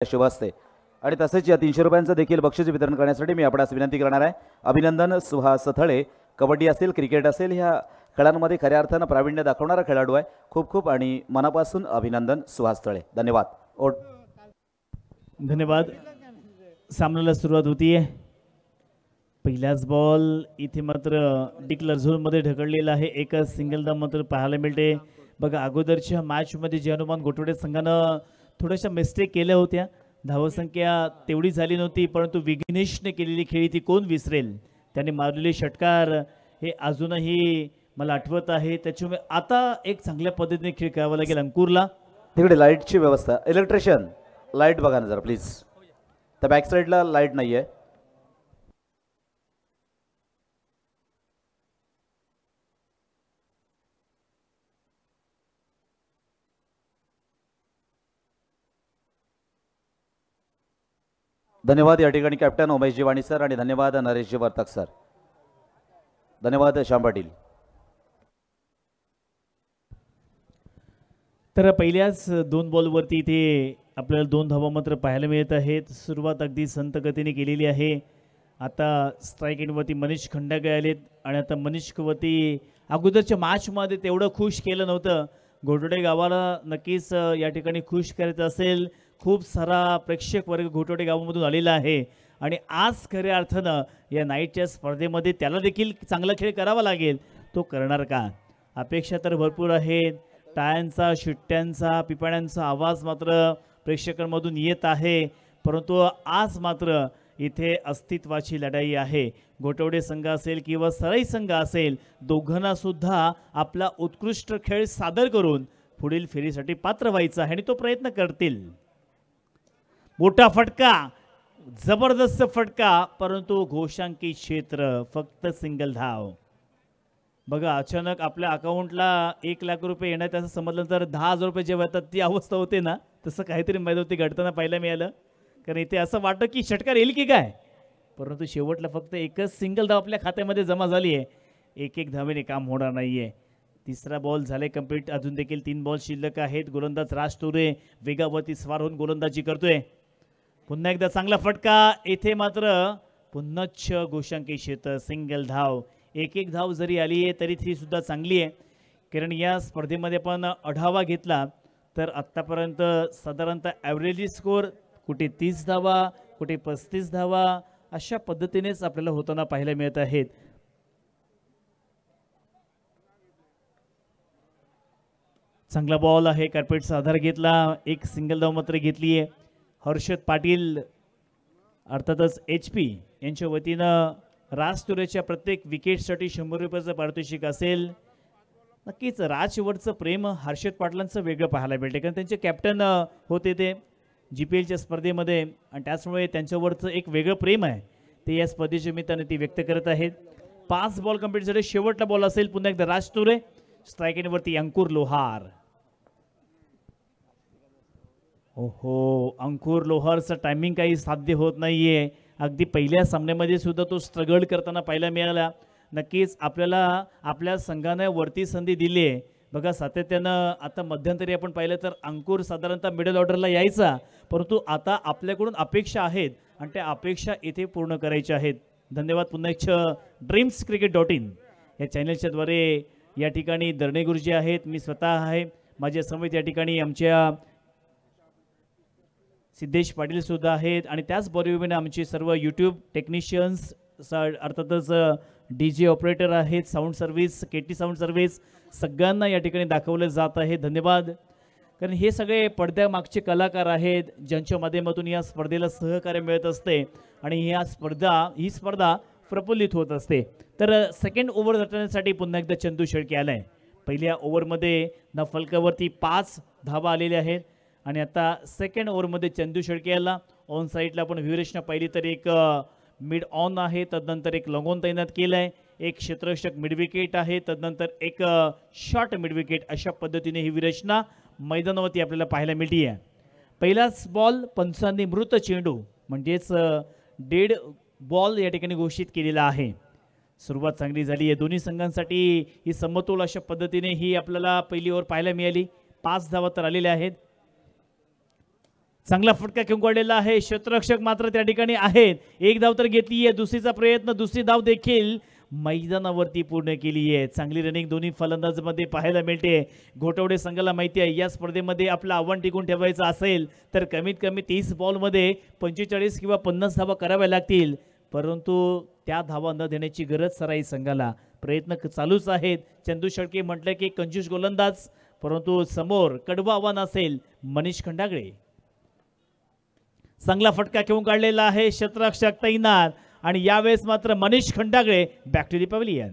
शुभ असते आणि तसेच या 300 रुपयांचं देखील बक्षीस वितरण करण्यासाठी मी आपणास विनंती करणार आहे। अभिनंदन सुहास थळे, कबड्डी असेल क्रिकेट असेल ह्या खेळांमध्ये खऱ्या अर्थानं प्रावीण्य दाखवणारा खेळाडू आहे। खूप खूप आणि मनापासून अभिनंदन सुहास थळे, धन्यवाद। धन्यवाद। सामन्याला सुरुवात होतीये। पहिलाच बॉल इथे मात्र डिक्लर झोनमध्ये ढकललेला आहे। एक सिंगल धाव मात्र पाहायला मिळते। बघा अगोदरच्या मॅचमध्ये जे हनुमान गोटवडे संघानं थोड्याशा मिस्टेक केल्या होत्या, धावसंख्या तेवढी झाली नव्हती, परंतु विघ्नेशने केलेली खेळी ती कोण विसरेल। त्याने मारलेले षटकार हे अजूनही मला आठवत आहे। त्याच्यामुळे आता एक चांगल्या पद्धतीने खेळ करावा लागेल अंकुरला। तिकडे लाईटची व्यवस्था, इलेक्ट्रिशियन लाईट बघा ना जरा प्लीज, त्या बॅक साईडला लाईट नाहीये। धन्यवाद या ठिकाणी कॅप्टन उमेशजी वाणी सर आणि धन्यवाद नरेशजी वर्तक सर, धन्यवाद श्याम पाटील। तर पहिल्याच 2 बॉलवरती इथे आपल्याला 2 धावा मात्र पाहायला मिळत आहेत। सुरुवात अगदी संत गतीने केलेली आहे। आता स्ट्राईक एंडवरती मनीष खंडागळे आलेत आणि आता मनीष वरती अगोदरच्या मॅचमध्ये तेवढं खुश केलं नव्हतं। घोटवडे गावाला नक्कीच या ठिकाणी खुश करायचं असेल। खूप सारा प्रेक्षक वर्ग घोटवडे गावामधून आलेला आहे आणि आज खऱ्या अर्थानं या नाईटच्या स्पर्धेमध्ये त्याला देखील चांगला खेळ करावा लागेल। तो करणार का? अपेक्षा तर भरपूर आहेत। टाळ्यांचा, शिट्ट्यांचा, पिपाण्यांचा आवाज मात्र प्रेक्षकांमधून येत आहे, परंतु आज मात्र इथे अस्तित्वाची लढाई आहे। घोटवडे संघ असेल किंवा सराई संघ असेल, दोघांना सुद्धा आपला उत्कृष्ट खेळ सादर करून पुढील फेरीसाठी पात्र व्हायचं आहे आणि तो प्रयत्न करतील। मोठा फटका, जबरदस्त फटका, परंतु घोषांकी क्षेत्र, फक्त सिंगल धाव। बघा अचानक आपल्या अकाउंटला 1 लाख रुपये येणार असं समजलं तर 10,000 रुपये जेव्हा येतात ती अवस्था होते ना, तसं काहीतरी मैदानावरती घडताना पाहायला मिळालं। कारण इथे असं वाटतं की षटकार येईल की काय, परंतु शेवटला फक्त एकच सिंगल धाव आपल्या खात्यामध्ये जमा झाली आहे। एक धावेने काम होणार नाहीये। तिसरा बॉल झाले कंप्लीट, अजून देखील 3 बॉल शिल्लक आहेत। गोलंदाज राज तुरे वेगावरती स्वार होऊन गोलंदाजी करतोय। पुन्हा एकदा चांगला फटका, येथे मात्र पुन्हाच घोषांकी क्षेत्र, सिंगल धाव। एक धाव जरी आली आहे तरी ती सुद्धा चांगली आहे, कारण या स्पर्धेमध्ये आपण आढावा घेतला तर आत्तापर्यंत साधारणतः ॲव्हरेज स्कोअर कुठे 30 धावा, कुठे 35 धावा अशा पद्धतीनेच आपल्याला होताना पाहायला मिळत आहेत। चांगला बॉल आहे, कार्पेटचा आधार घेतला, एक सिंगल धाव मात्र घेतली आहे। हर्षद पाटील अर्थातच HP यांच्या वतीनं राज तुरेच्या प्रत्येक विकेटसाठी 100 रुपयाचं पारितोषिक असेल। नक्कीच राजवरचं प्रेम हर्षद पाटलांचं वेगळं पाहायला मिळते, कारण त्यांचे कॅप्टन होते ते GPLच्या स्पर्धेमध्ये आणि त्याचमुळे त्यांच्यावरचं एक वेगळं प्रेम आहे ते या स्पर्धेच्या निमित्ताने ते व्यक्त करत आहेत। 5 बॉल कंप्लीट झाले, शेवटला बॉल असेल पुन्हा एकदा राज तुरे। स्ट्राईक एंडवरती अंकुर लोहार। ओहो, अंकुर लोहारचं टायमिंग काही साध्य होत नाहीये। अगदी पहिल्या सामन्यामध्ये सुद्धा तो स्ट्रगल करताना पाहायला मिळाला। नक्कीच आपल्याला आपल्या संघाने वरती संधी दिली आहे। बघा सातत्यानं आता मध्यंतरी आपण पाहिलं तर अंकुर साधारणतः मिडल ऑर्डरला यायचा, परंतु आता आपल्याकडून अपेक्षा आहेत आणि त्या अपेक्षा इथे पूर्ण करायच्या आहेत। धन्यवाद पुन्हा एकदा dreamscricket.in या चॅनलच्या द्वारे या ठिकाणी दर्णे गुरुजी आहेत, मी स्वतः आहे, माझ्या समेत या ठिकाणी आमच्या सिद्धेश पाटील सुद्धा आहेत आणि त्याचबरोबरीने आमचे सर्व यूट्यूब टेक्निशियन्स, अर्थातच DJ ऑपरेटर आहेत, sound service, KT sound service सगळ्यांना या ठिकाणी दाखवलं जात आहे। धन्यवाद, कारण हे सगळे पडद्यामागचे कलाकार आहेत ज्यांच्या माध्यमातून या स्पर्धेला सहकार्य मिळत असते आणि ही स्पर्धा प्रफुल्लित होत असते। तर सेकंड ओव्हर जाण्यासाठी पुन्हा एकदा चंदू शेळके आलाय। पहिल्या ओव्हरमध्ये न फलकावरती 5 धावा आलेल्या आहेत आणि आता सेकंड ओव्हरमध्ये चंदू शेळके याला ऑन साईडला आपण व्ह्यूरेशनं पाहिली तर एक मिड ऑन आहे, तदनंतर एक लॉंगॉन तैनात केलं आहे, एक क्षेत्ररक्षक मिड विकेट आहे, तदनंतर एक शॉर्ट मिड विकेट, अशा पद्धतीने ही विरचना मैदानावरती आपल्याला पाहायला मिळते आहे। पहिलाच बॉल पंचांनी मृत चेंडू म्हणजेच डेड बॉल या ठिकाणी घोषित केलेला आहे। सुरुवात चांगली झाली आहे दोन्ही संघांसाठी, ही समतोल अशा पद्धतीने ही आपल्याला पहिली ओव्हर पाहायला मिळाली। 5 धावा तर आलेल्या आहेत। चांगला फटका घेऊन काढलेला आहे, क्षेत्ररक्षक मात्र त्या ठिकाणी आहेत. एक धाव तर घेतली आहे, दुसरीचा प्रयत्न, दुसरी धाव देखील मैदानावरती पूर्ण केली आहे. चांगली रनिंग दोन्ही फलंदाजांमध्ये पाहायला मिळते. घोटवडे संघाला माहिती आहे या स्पर्धेमध्ये आपलं आव्हान टिकून ठेवायचं असेल तर कमीत कमी 30 बॉलमध्ये 45 किंवा 50 धावा कराव्या लागतील, परंतु त्या धावा न देण्याची गरज सराई संघाला. प्रयत्न चालूच आहेत. चंदू शेळके म्हटलं की कंजूस गोलंदाज, परंतु समोर कडवं आव्हान असेल मनीष खंडागळे. चांगला फटका घेऊन काढलेला आहे, क्षेत्ररक्षक तैनात आणि यावेळेस मात्र Manish Khandagale back to the pavilion.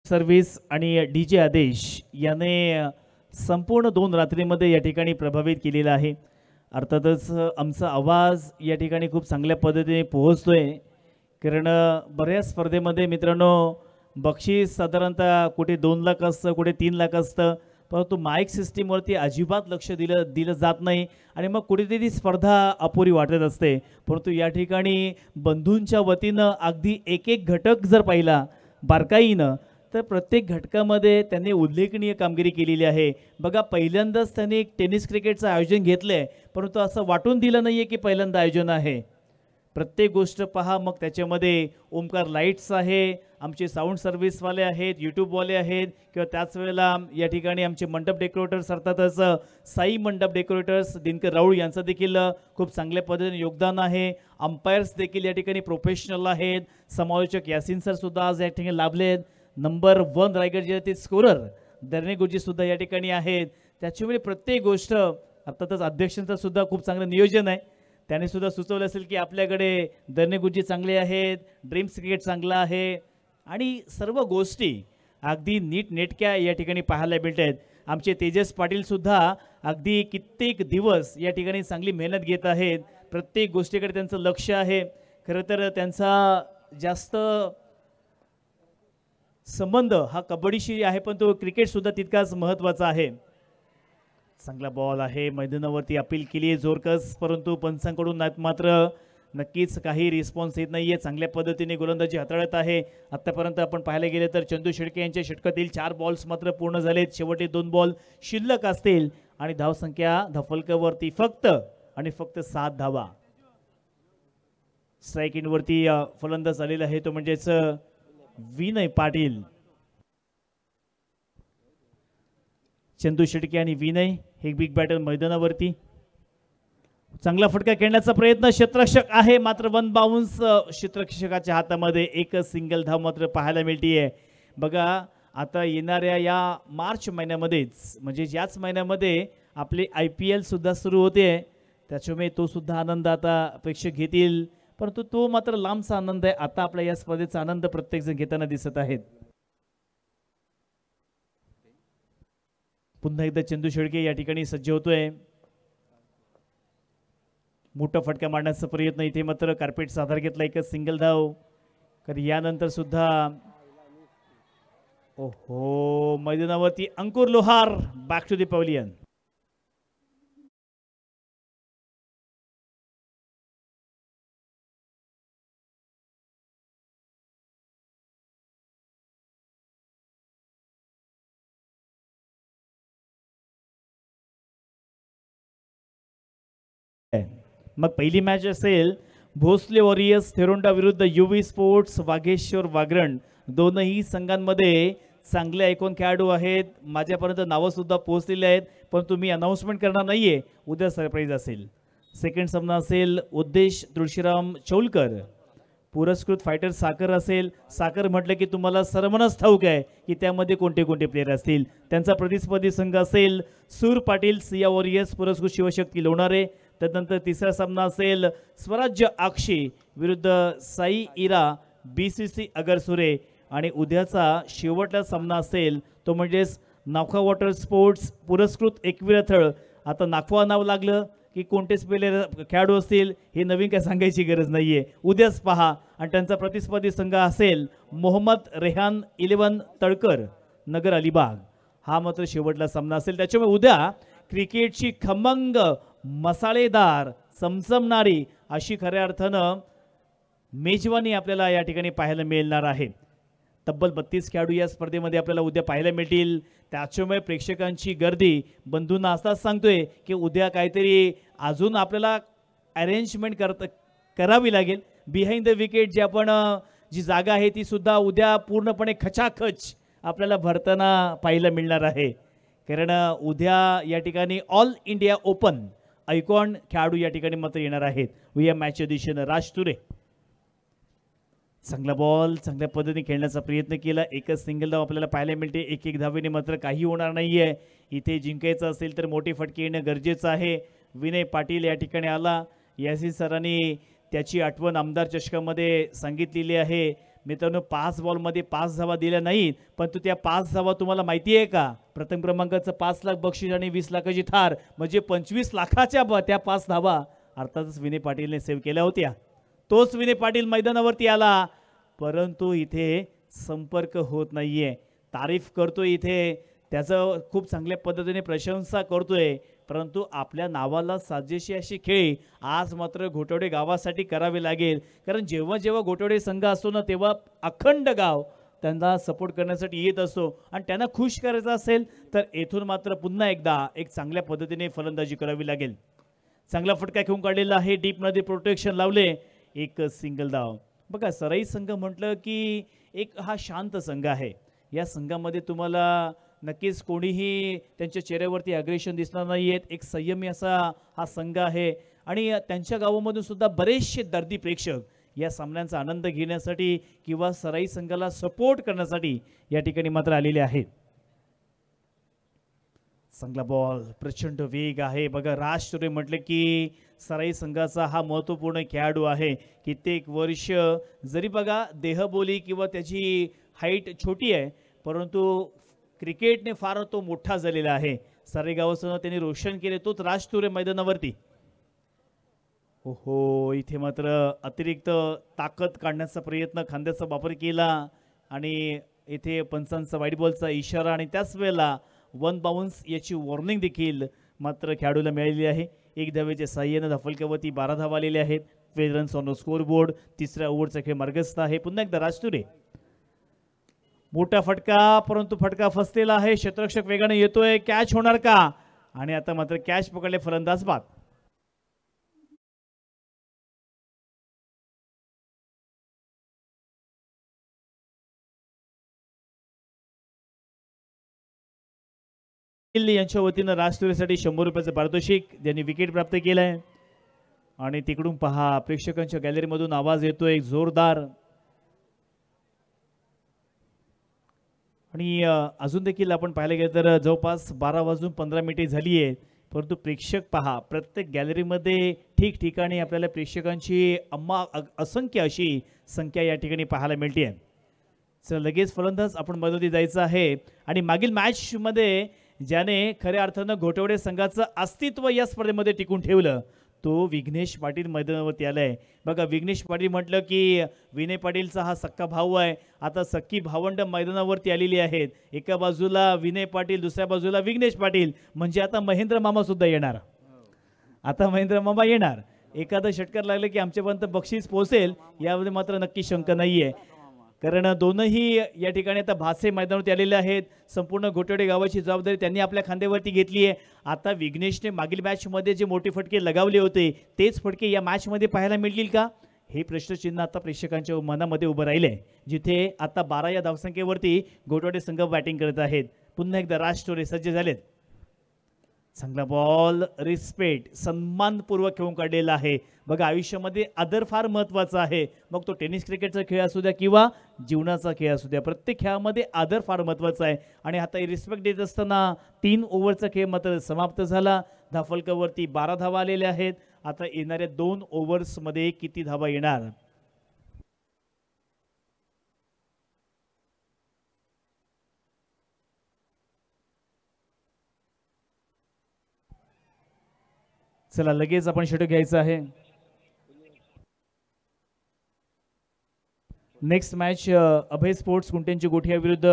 Service आणि डीजे आदेश याने संपूर्ण 2 रात्रीमध्ये या ठिकाणी प्रभावित केलेला आहे. अर्थातच आमचा आवाज या ठिकाणी खूप चांगल्या पद्धतीने पोहोचतोय, कारण बऱ्याच स्पर्धेमध्ये मित्रांनो बक्षीस साधारणतः कुठे 2 लाख असतं, कुठे 3 लाख असतं, परंतु माईक सिस्टीमवरती अजिबात लक्ष दिलं जात नाही आणि मग कुठेतरी स्पर्धा अपुरी वाटत असते. परंतु या ठिकाणी बंधूंच्या वतीनं अगदी एक एक घटक जर पाहिला बारकाईनं तर प्रत्येक घटकामध्ये त्यांनी उल्लेखनीय कामगिरी केलेली आहे. बघा, पहिल्यांदाच त्यांनी एक टेनिस क्रिकेटचं आयोजन घेतलं आहे, परंतु असं वाटून दिलं नाही आहे की पहिल्यांदा आयोजन आहे. प्रत्येक गोष्ट पहा. मग त्याच्यामध्ये ओमकार लाईट्स आहे, आमचे साऊंड सर्व्हिसवाले आहेत, यूट्यूबवाले आहेत, किंवा त्याच वेळेला या ठिकाणी आमचे मंडप डेकोरेटर्स अर्थातच साई मंडप डेकोरेटर्स दिनकर राऊळ यांचं देखील खूप चांगल्या पद्धतीने योगदान आहे. अंपायर्स देखील या ठिकाणी प्रोफेशनल आहेत. समालोचक यासिन सर सुद्धा आज या ठिकाणी लाभले आहेत. नंबर 1 रायगड जिल्ह्यातील स्कोरर दर्ने गुरुजी सुद्धा या ठिकाणी आहेत. त्याच्यामुळे प्रत्येक गोष्ट अर्थातच अध्यक्षांचं सुद्धा खूप चांगलं नियोजन आहे. त्याने सुद्धा सुचवलं असेल की आपल्याकडे दर्ने गुरुजी चांगले आहेत, ड्रीम्स क्रिकेट चांगलं आहे आणि सर्व गोष्टी अगदी नीटनेटक्या या ठिकाणी पाहायला मिळत आहेत. आमचे तेजस पाटील सुद्धा अगदी कित्येक दिवस या ठिकाणी चांगली मेहनत घेत आहेत. प्रत्येक गोष्टीकडे त्यांचं लक्ष आहे. खरं तर त्यांचा जास्त संबंध हा कबड्डीशी आहे, पण तो क्रिकेट सुद्धा तितकाच महत्त्वाचा आहे. चांगला बॉल आहे, मैदानावरती अपील केली आहे जोरकस, परंतु पंचांकडून मात्र नक्कीच काही रिस्पॉन्स येत नाही आहे. चांगल्या पद्धतीने गोलंदाजी हाताळत आहे. आत्तापर्यंत आपण पाहायला गेले तर चंदू शेळके यांच्या षटकातील 4 बॉल्स मात्र पूर्ण झालेत. शेवटचे 2 बॉल शिल्लक असतील आणि धावसंख्या धफलकावरती फक्त आणि फक्त 7 धावा. स्ट्राईक इनवरती फलंदाज आलेला आहे, तो म्हणजेच विनय पाटील. चंदू शेळके आणि विनय हे बिग बॅटल मैदानावरती. चांगला फटका खेळण्याचा प्रयत्न, क्षेत्ररक्षक आहे मात्र 1 बाउन्स क्षेत्ररक्षकाच्या हातामध्ये. एक सिंगल धाव मात्र पाहायला मिळते. बघा, आता येणाऱ्या या मार्च महिन्यामध्येच म्हणजे याच महिन्यामध्ये आपले IPL सुद्धा सुरू होते, त्याच्यामुळे तो सुद्धा आनंद आता प्रेक्षक घेतील, परंतु तो मात्र लांबचा आनंद आहे. आता आपल्या या स्पर्धेचा आनंद प्रत्येकजण घेताना दिसत आहेत. पुन्हा एकदा चंदू शेळके या ठिकाणी सज्ज होतोय. मोठा फटका मारण्याचा प्रयत्न, इथे मात्र कार्पेटचा आधार घेतला, एकच सिंगल धाव. कारण यानंतर सुद्धा ओहो, मैदानावरती अंकुर लोहार बॅक टू दी पॅव्हलियन. मग पहिली मॅच असेल भोसले वॉरियर्स थेरोंडा विरुद्ध UV स्पोर्ट्स वाघेश्वर वागरण. दोनही संघांमध्ये चांगले आयकॉन खेळाडू आहेत. माझ्यापर्यंत नावं सुद्धा पोहोचलेली आहेत, परंतु मी अनाउन्समेंट करणार नाहीये, उद्या सरप्राईज असेल. सेकंड सामना असेल उद्देश तुळशीराम चौलकर पुरस्कृत फायटर साखर असेल. साखर म्हटलं की तुम्हाला सर्वांनाच ठाऊक आहे की त्यामध्ये कोणते कोणते प्लेयर असतील. त्यांचा प्रतिस्पर्धी संघ असेल सूर पाटील सिया वॉरियर्स पुरस्कृत शिवशक्ती लोणारे. त्यानंतर तिसरा सामना असेल स्वराज्य आक्षी विरुद्ध साई इरा BCC अगरसुरे. आणि उद्याचा शेवटचा सामना असेल तो म्हणजेच नाखवा वॉटर स्पोर्ट्स पुरस्कृत एकविरथळ. आता नाखवा नाव लागलं की कोणतेच प्लेयर खेळाडू असतील हे नवीन काय सांगायची गरज नाही आहे, उद्याच पहा. आणि त्यांचा प्रतिस्पर्धी संघ असेल मोहम्मद रेहान 11 तळकर नगर अलिबाग. हा मात्र शेवटला सामना असेल. त्याच्यामुळे उद्या क्रिकेटची खमंग, मसालेदार, चमचमणारी अशी खऱ्या अर्थानं मेजवानी आपल्याला या ठिकाणी पाहायला मिळणार आहे. तब्बल 32 खेळाडू या स्पर्धेमध्ये आपल्याला उद्या पाहायला मिळतील. त्याच्यामुळे प्रेक्षकांची गर्दी बंधूंना असताच सांगतोय की उद्या काहीतरी अजून आपल्याला अरेंजमेंट करावी लागेल. बिहाइंड द विकेट जी आपण जी जागा आहे ती सुद्धा उद्या पूर्णपणे खचाखच आपल्याला भरताना पाहायला मिळणार आहे. कारण उद्या या ठिकाणी ऑल इंडिया ओपन आयकॉन खेळाडू या ठिकाणी मात्र येणार आहेत. या मॅचच्या दिशेनं राज तुरे चांगला बॉल चांगल्या पद्धतीने खेळण्याचा प्रयत्न केला. एकच सिंगल धाव आपल्याला पाहायला मिळते. एक धावेने मात्र काही होणार नाहीये. इथे जिंकायचं असेल तर मोठी फटके येणं गरजेचं आहे. विनय पाटील या ठिकाणी आला. यासी सरांनी त्याची आठवण आमदार चषकामध्ये सांगितलेली आहे. मित्रांनो 5 बॉलमध्ये 5 धावा दिल्या नाहीत, परंतु त्या 5 धावा तुम्हाला माहिती आहे का? प्रथम क्रमांकाचं 5 लाख बक्षीस आणि 20 लाखाची थार म्हणजे 25 लाखाच्या त्या 5 धावा अर्थातच विनय पाटीलने सेव्ह केल्या होत्या. तोच विनय पाटील मैदानावरती आला, परंतु इथे संपर्क होत नाहीये. तारीफ करतोय इथे, त्याचं खूप चांगल्या पद्धतीने प्रशंसा करतोय, परंतु आपल्या नावाला साजेशी अशी खेळी आज मात्र घोटवडे गावासाठी करावी लागेल. कारण जेव्हा जेव्हा घोटवडे संघ असतो ना तेव्हा अखंड गाव त्यांना सपोर्ट करण्यासाठी येत असतो आणि त्यांना खुश करायचं असेल तर येथून मात्र पुन्हा एकदा एक चांगल्या पद्धतीने फलंदाजी करावी लागेल. चांगला फटका खेळून काढलेला आहे. डीपमध्ये प्रोटेक्शन लावले. एक सिंगल धाव. बघा सराई संघ म्हटलं की एक हा शांत संघ आहे. या संघामध्ये तुम्हाला नक्कीच कोणीही त्यांच्या चेहऱ्यावरती अग्रेशन दिसणार नाहीयेत. एक संयमी असा हा संघ आहे आणि त्यांच्या गावामधून सुद्धा बरेचसे दर्दी प्रेक्षक या सामन्यांचा आनंद घेण्यासाठी किंवा सराई संघाला सपोर्ट करण्यासाठी या ठिकाणी मात्र आलेले आहेत. चांगला बॉल, प्रचंड वेग आहे. बघा राज तुरे म्हटले की सराई संघाचा हा महत्त्वपूर्ण खेळाडू आहे. कित्येक वर्ष जरी बघा देहबोली किंवा त्याची हाईट छोटी आहे, परंतु क्रिकेटने फार तो मोठा झालेला आहे. सराई गावासह त्यांनी रोशन केले, तोच राज तुरे मैदानावरती. हो इथे मात्र अतिरिक्त ताकद काढण्याचा प्रयत्न, खांद्याचा वापर केला आणि इथे पंचांचा वाईट बॉलचा इशारा आणि त्याच वेळेला 1 बाउन्स याची वॉर्निंग देखील मात्र खेळाडूला मिळालेली आहे. 1 धावेच्या साह्याने धाफलक्यावरती 12 धावा आलेले आहेत. 12 runs on the score board. तिसऱ्या ओव्हरचा खेळ मार्गस्थ आहे. पुन्हा एकदा राज तुरे. मोठा फटका, परंतु फटका फसलेला आहे. क्षेत्ररक्षक वेगाने येतोय. कॅच होणार का? आणि आता मात्र कॅच पकडले फलंदाज बाद. यांच्या वतीनं राज तुरेसाठी 100 रुपयाचं पारितोषिक ज्यांनी विकेट प्राप्त केलंय. आणि तिकडून पहा प्रेक्षकांच्या गॅलरीमधून आवाज येतोय जोरदार. आणि अजून देखील आपण पाहायला गेलं तर जवळपास 12:15 झाली आहे, परंतु प्रेक्षक पहा प्रत्येक गॅलरीमध्ये ठिकठिकाणी आपल्याला प्रेक्षकांची असंख्य अशी संख्या या ठिकाणी पाहायला मिळते आहे. चला लगेच फलंदाज आपण मदती जायचं आहे. आणि मागील मॅचमध्ये ज्याने खऱ्या अर्थानं घोटवडे संघाचं अस्तित्व या स्पर्धेमध्ये टिकून ठेवलं तो विघ्नेश पाटील मैदानावरती आलाय. बघा विघ्नेश पाटील म्हटलं की विनय पाटीलचा हा सक्का भाऊ आहे. आता सक्की भावंड मैदानावरती आलेली आहेत. एका बाजूला विनय पाटील, दुसऱ्या बाजूला विघ्नेश पाटील, म्हणजे आता महेंद्र मामा सुद्धा येणार. आता महेंद्र मामा येणार. एखादं षटकार लागलं की आमच्यापर्यंत बक्षीस पोहोचेल यामध्ये मात्र नक्की शंका नाहीये. कारण दोनही या ठिकाणी आता भासे मैदानावरती आलेले आहेत. संपूर्ण घोटवडे गावाची जबाबदारी त्यांनी आपल्या खांद्यावरती घेतली आहे. आता विघ्नेशने मागील मॅचमध्ये जे मोठे फटके लगावले होते तेच फटके या मॅचमध्ये पाहायला मिळतील का, हे प्रश्नचिन्ह आता प्रेक्षकांच्या मनामध्ये उभं राहिले. जिथे आता 12 या धावसंख्येवरती घोटवडे संघ बॅटिंग करत आहेत. पुन्हा एकदा राज तुरे सज्ज झालेत. चांगला बॉल, रिस्पेक्ट, सन्मानपूर्वक खेळून काढलेला आहे. बघा आयुष्यामध्ये आदर फार महत्त्वाचा आहे. मग तो टेनिस क्रिकेटचा खेळ असू द्या किंवा जीवनाचा खेळ असू द्या, प्रत्येक खेळामध्ये आदर फार महत्त्वाचा आहे. आणि आता रिस्पेक्ट देत असताना 3 ओव्हरचा खेळ मात्र समाप्त झाला. धाफलकावरती 12 धावा आलेल्या आहेत. आता येणाऱ्या 2 ओव्हर्समध्ये किती धावा येणार, चला लगेच आपण षटक घ्यायचं आहे. नेक्स्ट मॅच अभय स्पोर्ट्स कुंटेंची गोठिया विरुद्ध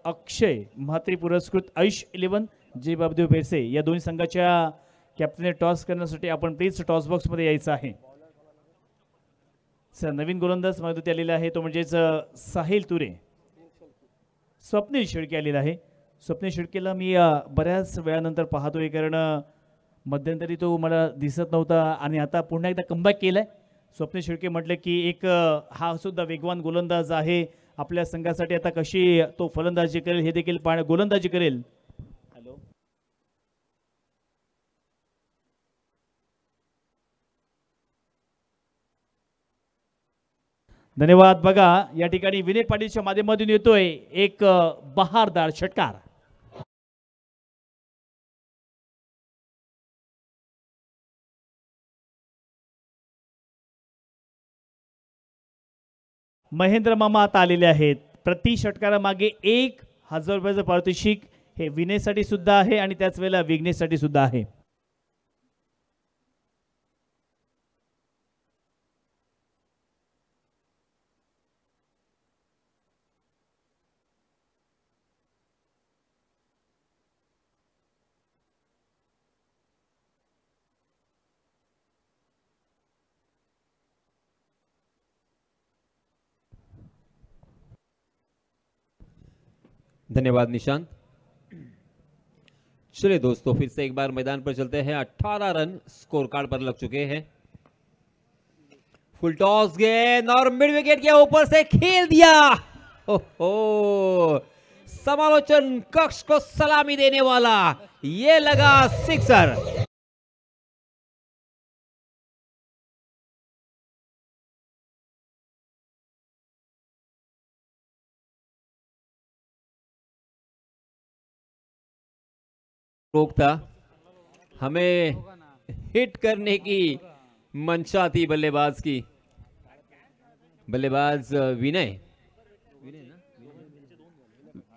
अक्षय म्हात्रे पुरस्कृत आयुष 11 जे बाबदेव भेरसे या दोन्ही संघाच्या कॅप्टनने टॉस करण्यासाठी आपण प्लीज टॉस बॉक्समध्ये यायचं आहे. सर नवीन गोलंदाज मैदानात आलेला आहे तो म्हणजेच साहिल तुरे. स्वप्नील शेळके आलेला आहे. स्वप्नील शेळकेला मी बऱ्याच वेळानंतर पाहतोय कारण मध्यंतरी तो मला दिसत नव्हता आणि आता पुन्हा एकदा कमबॅक केलाय. स्वप्नील शेळके म्हटलं की एक हा सुद्धा वेगवान गोलंदाज आहे आपल्या संघासाठी. आता कशी तो फलंदाजी करेल हे देखील गोलंदाजी करेल. हॅलो धन्यवाद. बघा या ठिकाणी विनय पाटीलच्या माध्यमातून येतोय एक बहारदार षटकार. महेंद्र मामा आता आलेले आहेत. प्रति षटकारामागे 1000 रुपयाचं पारितोषिक हे विनयसाठी सुद्धा आहे आणि त्याच वेळेला विघ्नेशसाठी सुद्धा आहे. धन्यवाद निशांत. चलिए दोस्तों फिर से एक बार मैदान पर चलते हैं. 18 रन स्कोर कार्ड पर लग चुके हैं. फुल टॉस गेंद और मिड विकेट के ऊपर से खेल दिया. हो समालोचन कक्ष को सलामी देने वाला ये लगा सिक्सर. था हमें हिट करने की मंशा थी बल्लेबाज की. बल्लेबाज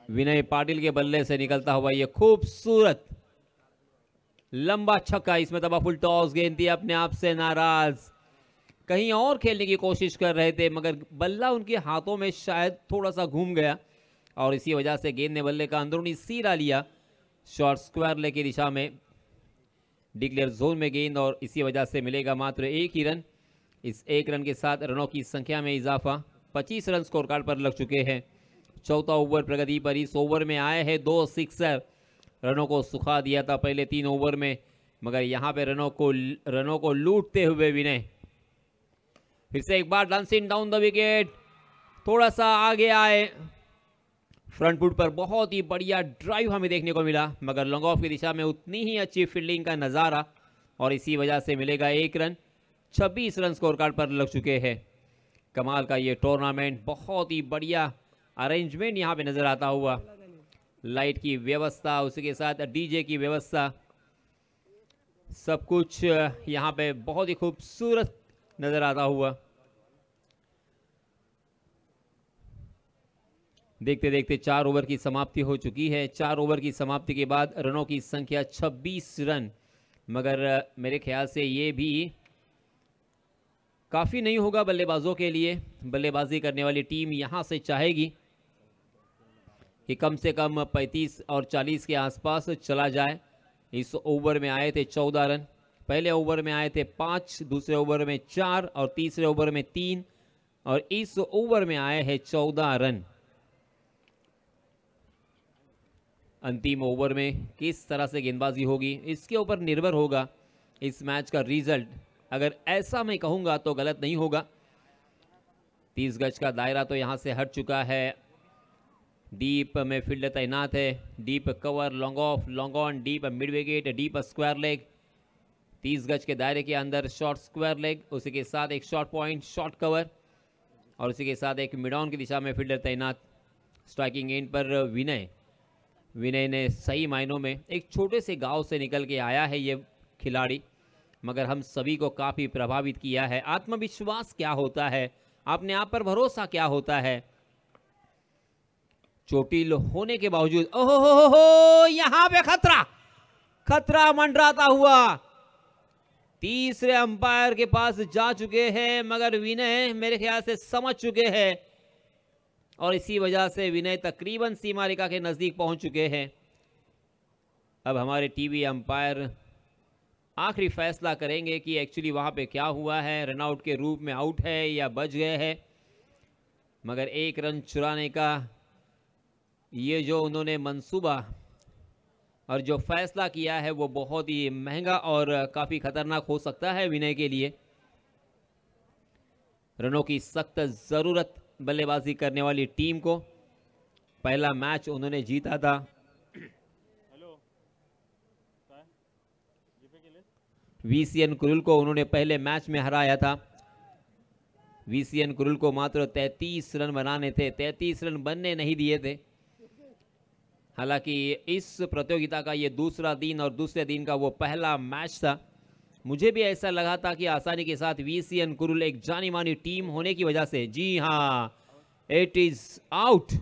विनय पाटिल के बल्ले से निकलता हुआ ये खूबसूरत लंबा छक्का. इसमें तबा फुल टॉस गेंद थी. अपने आप से नाराज कहीं और खेलने की कोशिश कर रहे थे मगर बल्ला उनके हाथों में शायद थोड़ा सा घूम गया और इसी वजह से गेंद ने बल्ले का अंदरूनी सिरा लिया शॉर्ट स्क्वायर लेग की दिशा में. डिक्लेयर जोन में गेंद और इसी वजह से मिलेगा मात्र 1 ही रन. इस 1 रन के साथ रनों की संख्या में इजाफा. 25 रन स्कोर कार्ड पर लग चुके हैं. चौथा ओवर प्रगति पर. इस ओवर में आए हैं 2 सिक्सर. रनों को सुखा दिया था पहले 3 ओवर में मगर यहां पे रनों को लूटते हुए विनय फिर से एक बार डांसिंग डाउन द विकेट. थोड़ा सा आगे आए. फ्रंट फुट पर बहुत ही बढ़िया ड्राइव हमें देखने को मिला मगर लॉन्ग ऑफ की दिशा में उतनी ही अच्छी फील्डिंग का नज़ारा और इसी वजह से मिलेगा 1 रन. 26 रन स्कोर कार्ड पर लग चुके हैं. कमाल का ये टूर्नामेंट. बहुत ही बढ़िया अरेंजमेंट यहाँ पे नज़र आता हुआ. लाइट की व्यवस्था उसी के साथ डीजे की व्यवस्था सब कुछ यहाँ पे बहुत ही खूबसूरत नज़र आता हुआ. देखते देखते 4 ओवर की समाप्ति हो चुकी है. 4 ओवर की समाप्ति के बाद रनों की संख्या 26 रन मगर मेरे ख्याल से ये भी काफ़ी नहीं होगा बल्लेबाजों के लिए. बल्लेबाजी करने वाली टीम यहां से चाहेगी कि कम से कम 35 और 40 के आसपास चला जाए. इस ओवर में आए थे 14 रन. पहले ओवर में आए थे 5, दूसरे ओवर में 4 और तीसरे ओवर में 3 और इस ओवर में आए हैं 14 रन. अंतिम ओवर में किस तरह से गेंदबाजी होगी इसके ऊपर निर्भर होगा इस मैच का रिजल्ट. अगर ऐसा मैं कहूँगा तो गलत नहीं होगा. 30 गज का दायरा तो यहाँ से हट चुका है. डीप में फील्ड तैनात है. Deep cover, long off, long on, deep mid wicket, deep square leg. 30 गज के दायरे के अंदर शॉर्ट स्क्वायर लेग उसी के साथ एक शॉर्ट पॉइंट, शॉर्ट कवर और उसी के साथ एक मिड ऑन की दिशा में फील्डर तैनात. स्ट्राइकिंग एंड पर विनय ने सही मायनों में एक छोटे से गांव से निकल के आया है ये खिलाड़ी मगर हम सभी को काफ़ी प्रभावित किया है. आत्मविश्वास क्या होता है, अपने आप पर भरोसा क्या होता है. चोटिल होने के बावजूद ओहो यहां पे खतरा मंडराता हुआ तीसरे अंपायर के पास जा चुके हैं मगर विनय मेरे ख्याल से समझ चुके हैं और इसी वजह से विनय तकरीबन सीमा रेखा के नज़दीक पहुंच चुके हैं। अब हमारे टीवी अंपायर आखिरी फैसला करेंगे कि एक्चुअली वहां पे क्या हुआ है, रनआउट के रूप में आउट है या बच गए हैं। मगर एक रन चुराने का ये जो उन्होंने मंसूबा और जो फैसला किया है वो बहुत ही महंगा और काफ़ी खतरनाक हो सकता है विनय के लिए। रनों की सख्त ज़रूरत बल्लेबाजी करने वाली टीम को। पहला मैच उन्होंने जीता था, वीसीएन कुरुल को उन्होंने पहले मैच में हराया था। वीसीएन कुरुल को मात्र 33 रन बनाने थे, 33 रन बनने नहीं दिए थे। हालांकि इस प्रतियोगिता का ये दूसरा दिन और दूसरे दिन का वो पहला मैच था। मुझे भी ऐसा लगा था कि आसानी के साथ वीसीएन कुरुल एक जानी मानी टीम होने की वजह से, जी हाँ, इट इज आउट।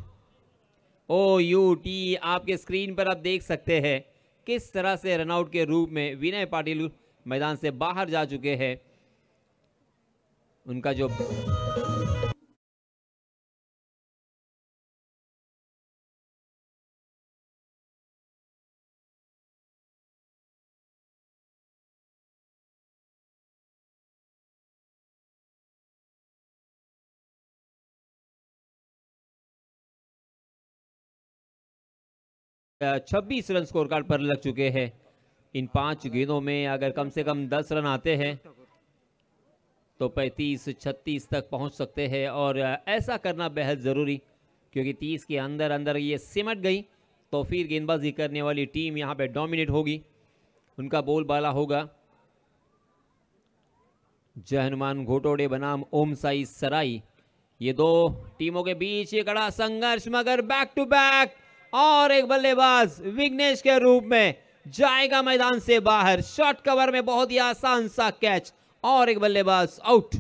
OUT आपके स्क्रीन पर आप देख सकते हैं किस तरह से रनआउट के रूप में विनय पाटिल मैदान से बाहर जा चुके हैं। उनका जो 26 रन स्कोर कार्ड पर लग चुके हैं। इन 5 गेंदों में अगर कम से कम 10 रन आते हैं तो 35-36 तक पहुंच सकते हैं, और ऐसा करना बेहद ज़रूरी, क्योंकि 30 के अंदर अंदर ये सिमट गई तो फिर गेंदबाजी करने वाली टीम यहां पे डोमिनेट होगी। उनका बोलबाला होगा जय हनुमान घोटोड़े बनाम ओम साई सराई। ये दो टीमों के बीच ये कड़ा संघर्ष, मगर बैक टू बैक, और एक बल्लेबाज विघ्नेश के रूप में जाएगा मैदान से बाहर। शॉर्ट कवर में बहुत ही आसान सा कैच, और एक बल्लेबाज आउट।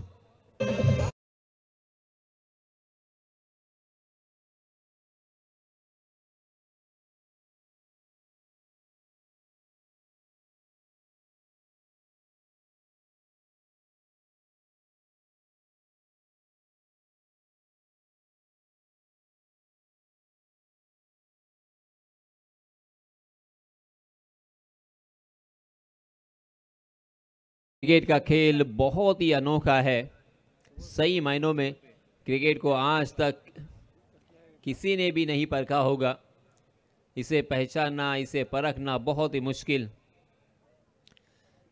क्रिकेट का खेल बहुत ही अनोखा है। सही मायनों में क्रिकेट को आज तक किसी ने भी नहीं परखा होगा। इसे पहचानना, इसे परखना बहुत ही मुश्किल।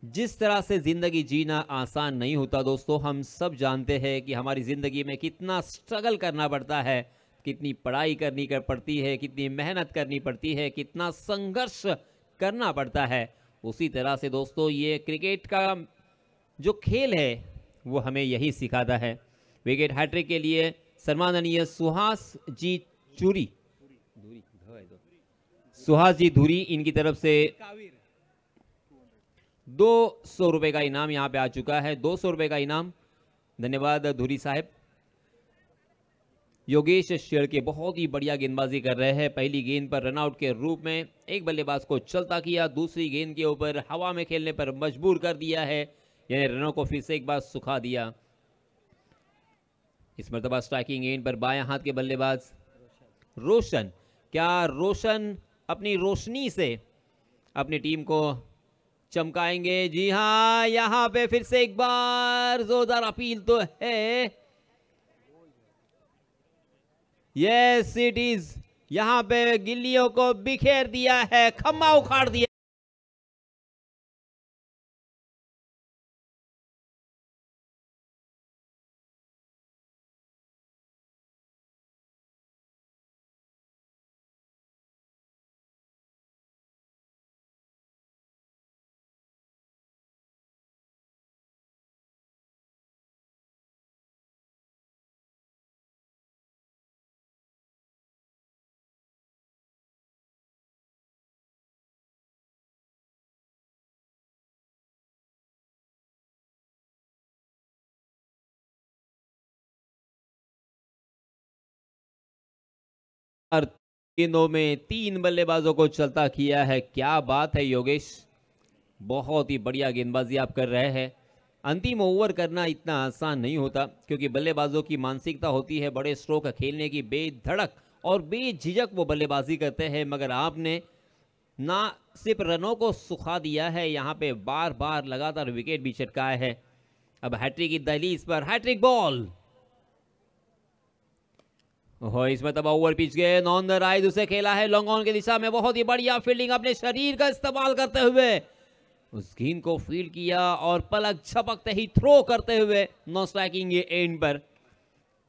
जिस तरह से जिंदगी जीना आसान नहीं होता दोस्तों, हम सब जानते हैं कि हमारी जिंदगी में कितना स्ट्रगल करना पड़ता है, कितनी पढ़ाई करनी पड़ती है, कितनी मेहनत करनी पड़ती है, कितना संघर्ष करना पड़ता है। उसी तरह से दोस्तों ये क्रिकेट का जो खेल है वो हमें यही सिखाता है। विकेट हैट्रिक के लिए सम्माननीय सुहास जी धुरी इनकी तरफ से 200 रुपए का इनाम यहां पे आ चुका है। 200 रुपए का इनाम, धन्यवाद धुरी साहब। योगेश शेड़के बहुत ही बढ़िया गेंदबाजी कर रहे हैं। पहली गेंद पर रनआउट के रूप में एक बल्लेबाज को चलता किया, दूसरी गेंद के ऊपर हवा में खेलने पर मजबूर कर दिया है, यानी रनों को फिर से एक बार सुखा दिया। इस मर्तबा स्ट्राइकिंग एंड पर बायां हाथ के बल्लेबाज रोशन, क्या रोशन अपनी रोशनी से अपनी टीम को चमकाएंगे? जी हां, यहां पे फिर से एक बार जोरदार अपील तो है। यस इट इज, यहां पे गिल्लियों को बिखेर दिया है, खम्मा उखाड़ दिया। गेंदों में 3 बल्लेबाजों को चलता किया है। क्या बात है योगेश, बहुत ही बढ़िया गेंदबाजी आप कर रहे हैं। अंतिम ओवर करना इतना आसान नहीं होता, क्योंकि बल्लेबाजों की मानसिकता होती है बड़े स्ट्रोक खेलने की, बेधड़क और बेझिझक वो बल्लेबाजी करते हैं। मगर आपने ना सिर्फ रनों को सुखा दिया है, यहाँ पे बार बार लगातार विकेट भी चटकाया है। अब हैट्रिक की दहलीज पर हैट्रिक बॉल हो, इसमें तब ओवर पिच गए, ऑन द राइज उसे खेला है लॉन्ग ऑन की दिशा में, बहुत ही बढ़िया फील्डिंग अपने शरीर का इस्तेमाल करते हुए उस गेंद को फील्ड किया और पलक झपकते ही थ्रो करते हुए नो स्ट्राइकिंग एंड पर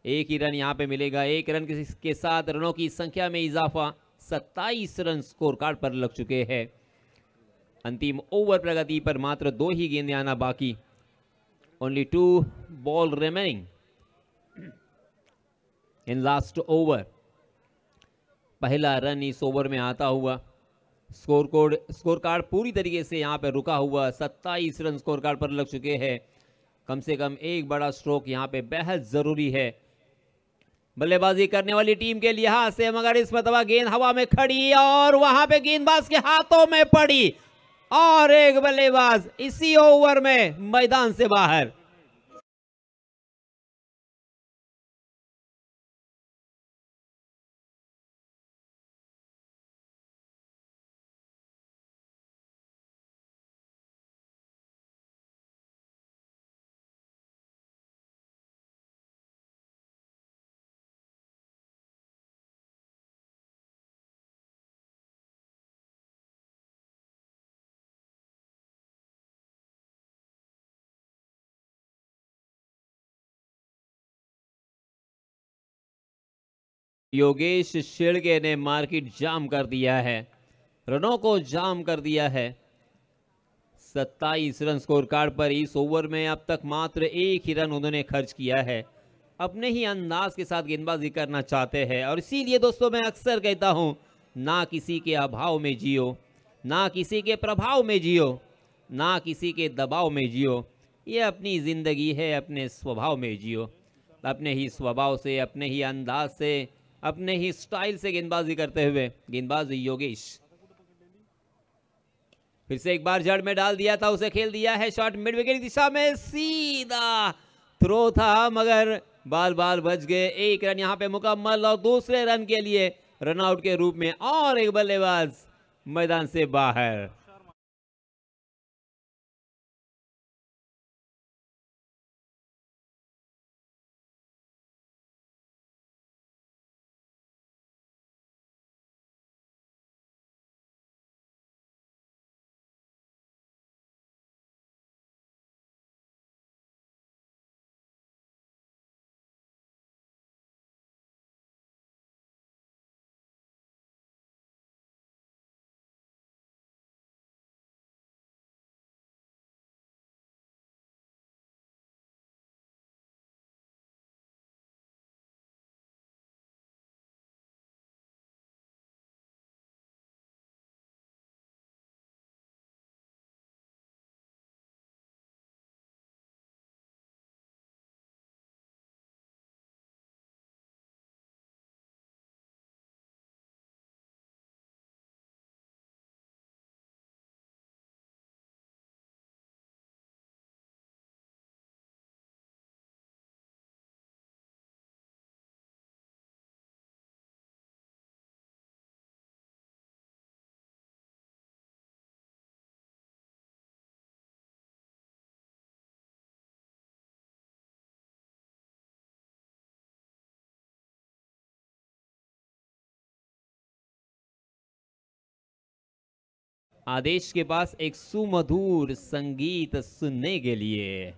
एक ही रन यहां पे मिलेगा। एक रन के साथ रनों की संख्या में इजाफा, 27 रन स्कोर कार्ड पर लग चुके हैं। अंतिम ओवर प्रगति पर मात्र 2 ही गेंदें आना बाकी, only 2 ball remaining in last over. पहला रन इस ओवर में आता हुआ, स्कोर कार्ड पूरी तरीके से यहां पर रुका हुआ, 27 रन स्कोर कार्ड पर लग चुके हैं। कम से कम एक बड़ा स्ट्रोक यहां पे बेहद जरूरी है बल्लेबाजी करने वाली टीम के लिहाज से। मगर इस मरतबा गेंद हवा में खड़ी और वहां पे गेंदबाज के हाथों में पड़ी और एक बल्लेबाज इसी ओवर में मैदान से बाहर। योगेश शेड़के ने मार्केट जाम कर दिया है, रनों को जाम कर दिया है। 27 रन स्कोर कार्ड पर इस ओवर में अब तक मात्र एक ही रन उन्होंने खर्च किया है। अपने ही अंदाज के साथ गेंदबाजी करना चाहते हैं और इसीलिए दोस्तों मैं अक्सर कहता हूं, ना किसी के अभाव में जियो, ना किसी के प्रभाव में जियो, ना किसी के दबाव में जियो। ये अपनी जिंदगी है, अपने स्वभाव में जियो। अपने ही स्वभाव से, अपने ही अंदाज से, अपने ही स्टाइल से गेंदबाजी करते हुए गेंदबाज योगेश फिर से एक बार जड़ में डाल दिया था, उसे खेल दिया है शॉट मिड विकेट की दिशा में, सीधा थ्रो था मगर बाल बाल बच गए। एक रन यहां पे मुकम्मल और दूसरे रन के लिए रन आउट के रूप में और एक बल्लेबाज मैदान से बाहर। आदेश के पास एक सुमधुर संगीत सुनने के लिए।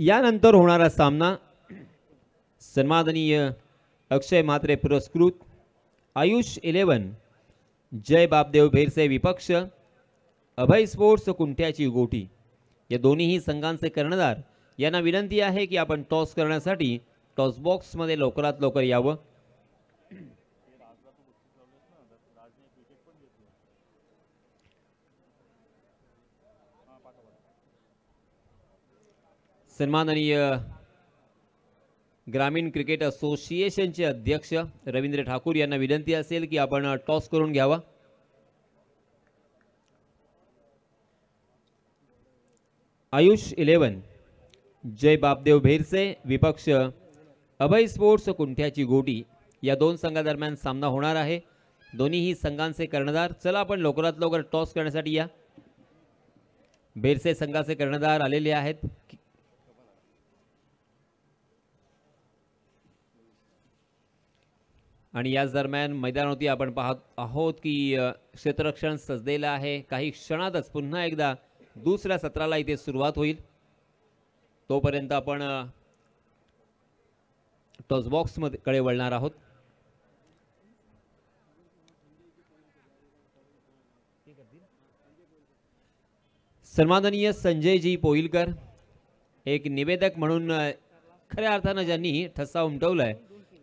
यानंतर होणारा सामना सन्माननीय अक्षय म्हात्रे पुरस्कृत आयुष 11 जय बापदेव भेरसे विपक्ष अभय स्पोर्ट्स कुंट्याची गोटी या दोन्हीही संघांचे कर्णधार यांना विनंती आहे की आपण टॉस करण्यासाठी टॉस बॉक्समध्ये लवकरात लवकर यावं. सन्माननीय ग्रामीण क्रिकेट असोसिएशनचे अध्यक्ष रवींद्र ठाकूर यांना विनंती असेल की आपण टॉस करून घ्यावा. आयुष 11 जय बापदेव भेरसे विपक्ष अभय स्पोर्ट्स कुंठ्याची गोटी या दोन संघादरम्यान सामना होणार आहे. दोन्हीही संघांचे कर्णधार चला आपण लवकरात लवकर टॉस करण्यासाठी या. भेरसे संघाचे कर्णधार आलेले आहेत. आणि याच दरम्यान मैदानावरती आपण पाहत आहोत की क्षेत्ररक्षण सजलेलं आहे. काही क्षणातच पुन्हा एकदा दुसऱ्या सत्राला इथे सुरुवात होईल. तोपर्यंत आपण टॉस बॉक्स कडे वळणार आहोत. सन्माननीय संजयजी पोईलकर एक निवेदक म्हणून खऱ्या अर्थानं ज्यांनी ठसा उमटवलाय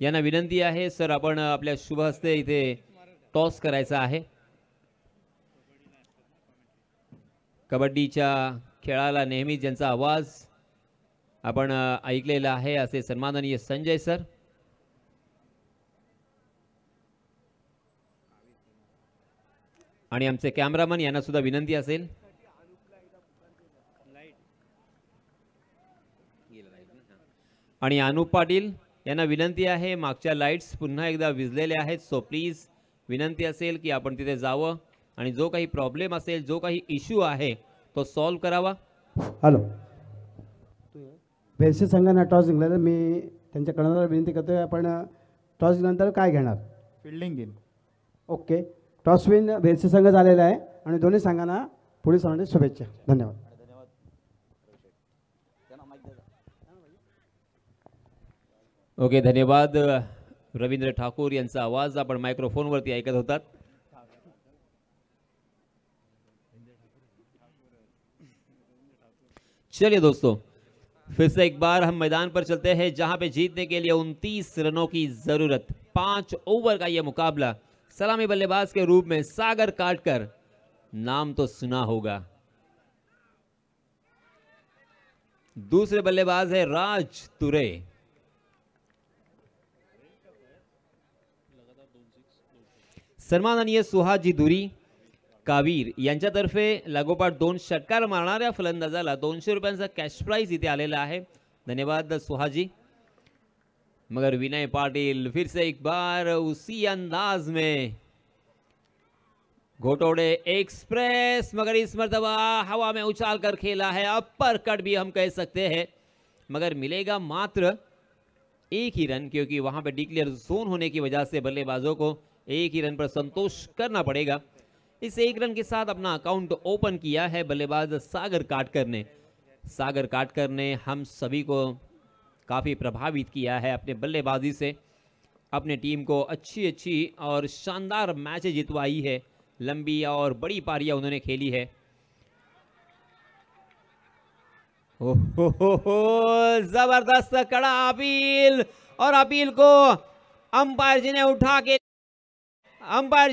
यांना विनंती आहे सर आपण आपल्या शुभ हस्ते इथे टॉस करायचा आहे. कबड्डीच्या खेळाला नेहमी ज्यांचा आवाज आपण ऐकलेला आहे असे सन्माननीय संजय सर. आणि आमचे कॅमेरामन यांना सुद्धा विनंती असेल आणि अनुप पाटील यांना विनंती आहे. मागच्या लाईट्स पुन्हा एकदा विझलेल्या आहेत सो प्लीज विनंती असेल की आपण तिथे जावं आणि जो काही प्रॉब्लेम असेल जो काही इश्यू आहे तो सॉल्व करावा. हॅलो भेरसे संघाने टॉस जिंकला तर मी त्यांच्या कर्णधाराला विनंती करतोय आपण टॉस जिंकल्यानंतर काय घेणार. Fielding game. Okay toss win भेरसे संघ झालेला आहे आणि दोन्ही संघांना पुढील सामन्यासाठी शुभेच्छा. धन्यवाद. ओके धन्यवाद. रवींद्र ठाकूर यांचा आवाज आपण मायक्रोफोनवरती ऐकत होतात. चलिए दोस्तों फिर से एक बार हम मैदान पर चलते हैं जहां पे जीतने के लिए 29 रनों की जरूरत. 5 ओवर का यह मुकाबला. सलामी बल्लेबाज के रूप में सागर काटकर नाम तो सुना होगा. दूसरे बल्लेबाज है राज तुरे. सन्माननीय सुहाजी धुरी कावीर यांच्यातर्फे लागोपाठ 2 षटकार मारणाऱ्या फलंदाजाला 200 रुपयांचा कॅश प्राइज इथे आलेला आहे. धन्यवाद सुहाजी. मगर विनय पाटिल फिर से एक बार उसी अंदाज में घोटोड़े एक्सप्रेस मगर इस मर्तबा हवा में उछाल कर खेला है. अपर कट भी हम कह सकते हैं मगर मिलेगा मात्र 1 ही रन क्योंकि वहां पे डिक्लेयर जोन होने की वजह से बल्लेबाजों को 1 ही रन पर संतोष करना पड़ेगा. इस 1 रन के साथ अपना अकाउंट ओपन किया है बल्लेबाज सागर काटकर ने. सागर काटकर ने हम सभी को काफ़ी प्रभावित किया है अपने बल्लेबाजी से. अपने टीम को अच्छी और शानदार मैच जितवाई है. लंबी और बड़ी पारियां उन्होंने खेली है. ओहो जबरदस्त कड़ा अपील और अपील को अंपायर जी ने उठा के अंपायर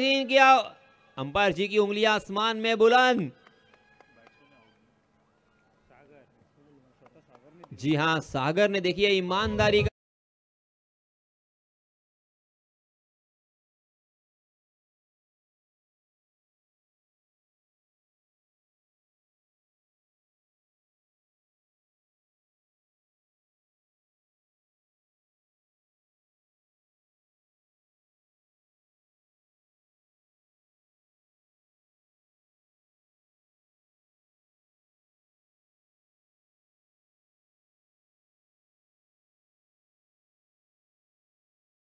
जी की उंगलियां आसमान में बुलंद. जी हां सागर ने देखिए ईमानदारी का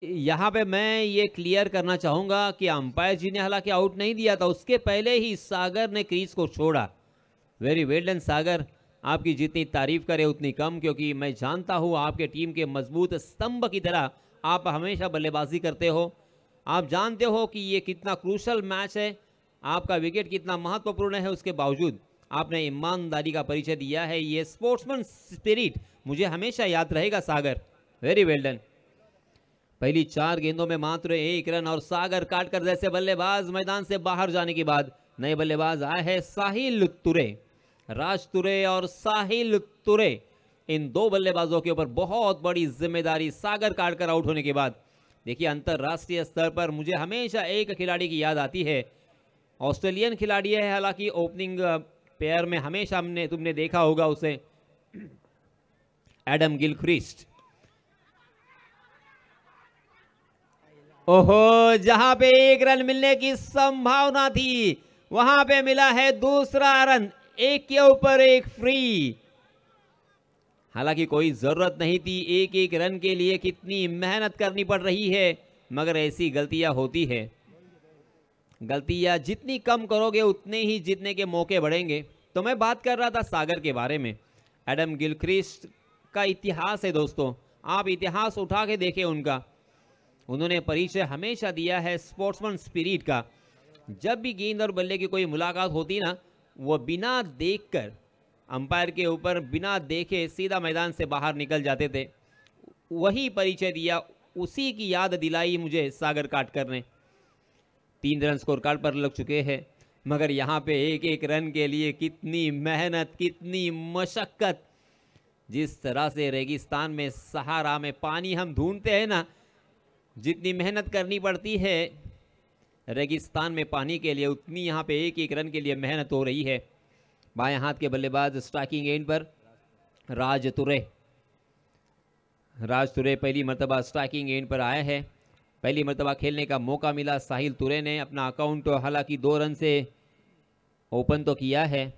यहाँ पे मैं ये क्लियर करना चाहूंगा कि अंपायर जी ने हालांकि आउट नहीं दिया था. उसके पहले ही सागर ने क्रीज को छोड़ा. वेरी वेल डन सागर. आपकी जितनी तारीफ करे उतनी कम, क्योंकि मैं जानता हूँ आपके टीम के मजबूत स्तंभ की तरह आप हमेशा बल्लेबाजी करते हो। आप जानते हो कि ये कितना क्रूशल मैच है, आपका विकेट कितना महत्वपूर्ण है, उसके बावजूद आपने ईमानदारी का परिचय दिया है। ये स्पोर्ट्समैन स्पिरिट मुझे हमेशा याद रहेगा सागर। Very well done. पहली 4 गेंदों में मात्र 1 रन और सागर काटकर जैसे बल्लेबाज मैदान से बाहर जाने के बाद नए बल्लेबाज आए हैं साहिल तुरे। राज तुरे और साहिल तुरे, इन 2 बल्लेबाजों के ऊपर बहुत बड़ी जिम्मेदारी सागर काटकर आउट होने के बाद। देखिए अंतरराष्ट्रीय स्तर पर मुझे हमेशा एक खिलाड़ी की याद आती है, ऑस्ट्रेलियन खिलाड़ी है, हालांकि ओपनिंग पेयर में हमेशा तुमने देखा होगा उसे, एडम गिलक्रिस्ट। ओहो, जहां पे 1 रन मिलने की संभावना थी वहां पे मिला है दूसरा रन, 1 के ऊपर 1 फ्री। हालांकि कोई जरूरत नहीं थी, 1-1 रन के लिए कितनी मेहनत करनी पड़ रही है, मगर ऐसी गलतियां होती है। गलतियां जितनी कम करोगे उतने ही जीतने के मौके बढ़ेंगे। तो मैं बात कर रहा था सागर के बारे में। एडम गिलक्रिस्ट का इतिहास है दोस्तों, आप इतिहास उठा के देखें उनका। उन्होंने परिचय हमेशा दिया है स्पोर्ट्समैन स्पिरिट का। जब भी गेंद और बल्ले की कोई मुलाकात होती ना, वो बिना देखकर, अंपायर के ऊपर बिना देखे सीधा मैदान से बाहर निकल जाते थे। वही परिचय दिया, उसी की याद दिलाई मुझे सागर काटकर ने। 3 रन स्कोर कार्ड पर लग चुके हैं, मगर यहाँ पे 1-1 रन के लिए कितनी मेहनत, कितनी मशक्कत। जिस तरह से रेगिस्तान में, सहारा में पानी हम ढूंढते हैं ना, जितनी मेहनत करनी पड़ती है रेगिस्तान में पानी के लिए, उतनी यहाँ पे 1-1 रन के लिए मेहनत हो रही है। बाएं हाथ के बल्लेबाज स्ट्राइकिंग एंड पर राज तुरे। राज तुरे पहली मर्तबा स्ट्राइकिंग एंड पर आए हैं, पहली मर्तबा खेलने का मौका मिला। साहिल तुरे ने अपना अकाउंट हालांकि 2 रन से ओपन तो किया है,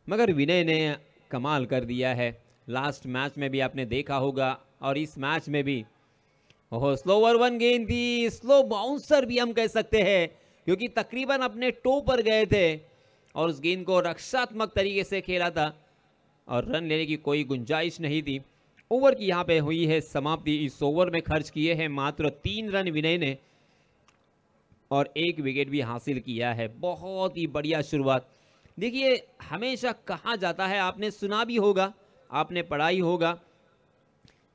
मगर विनय ने कमाल कर दिया है। लास्ट मैच में भी आपने देखा होगा और इस मैच में भी। ओहो, स्लोवर 1 गेंद थी, स्लो बाउंसर भी हम कह सकते हैं, क्योंकि तकरीबन अपने टो पर गए थे और उस गेंद को रक्षात्मक तरीके से खेला था और रन लेने की कोई गुंजाइश नहीं थी। ओवर की यहाँ पे हुई है समाप्ति। इस ओवर में खर्च किए हैं मात्र 3 रन विनय ने और 1 विकेट भी हासिल किया है। बहुत ही बढ़िया शुरुआत। देखिए हमेशा कहा जाता है, आपने सुना भी होगा, आपने पढ़ा ही होगा,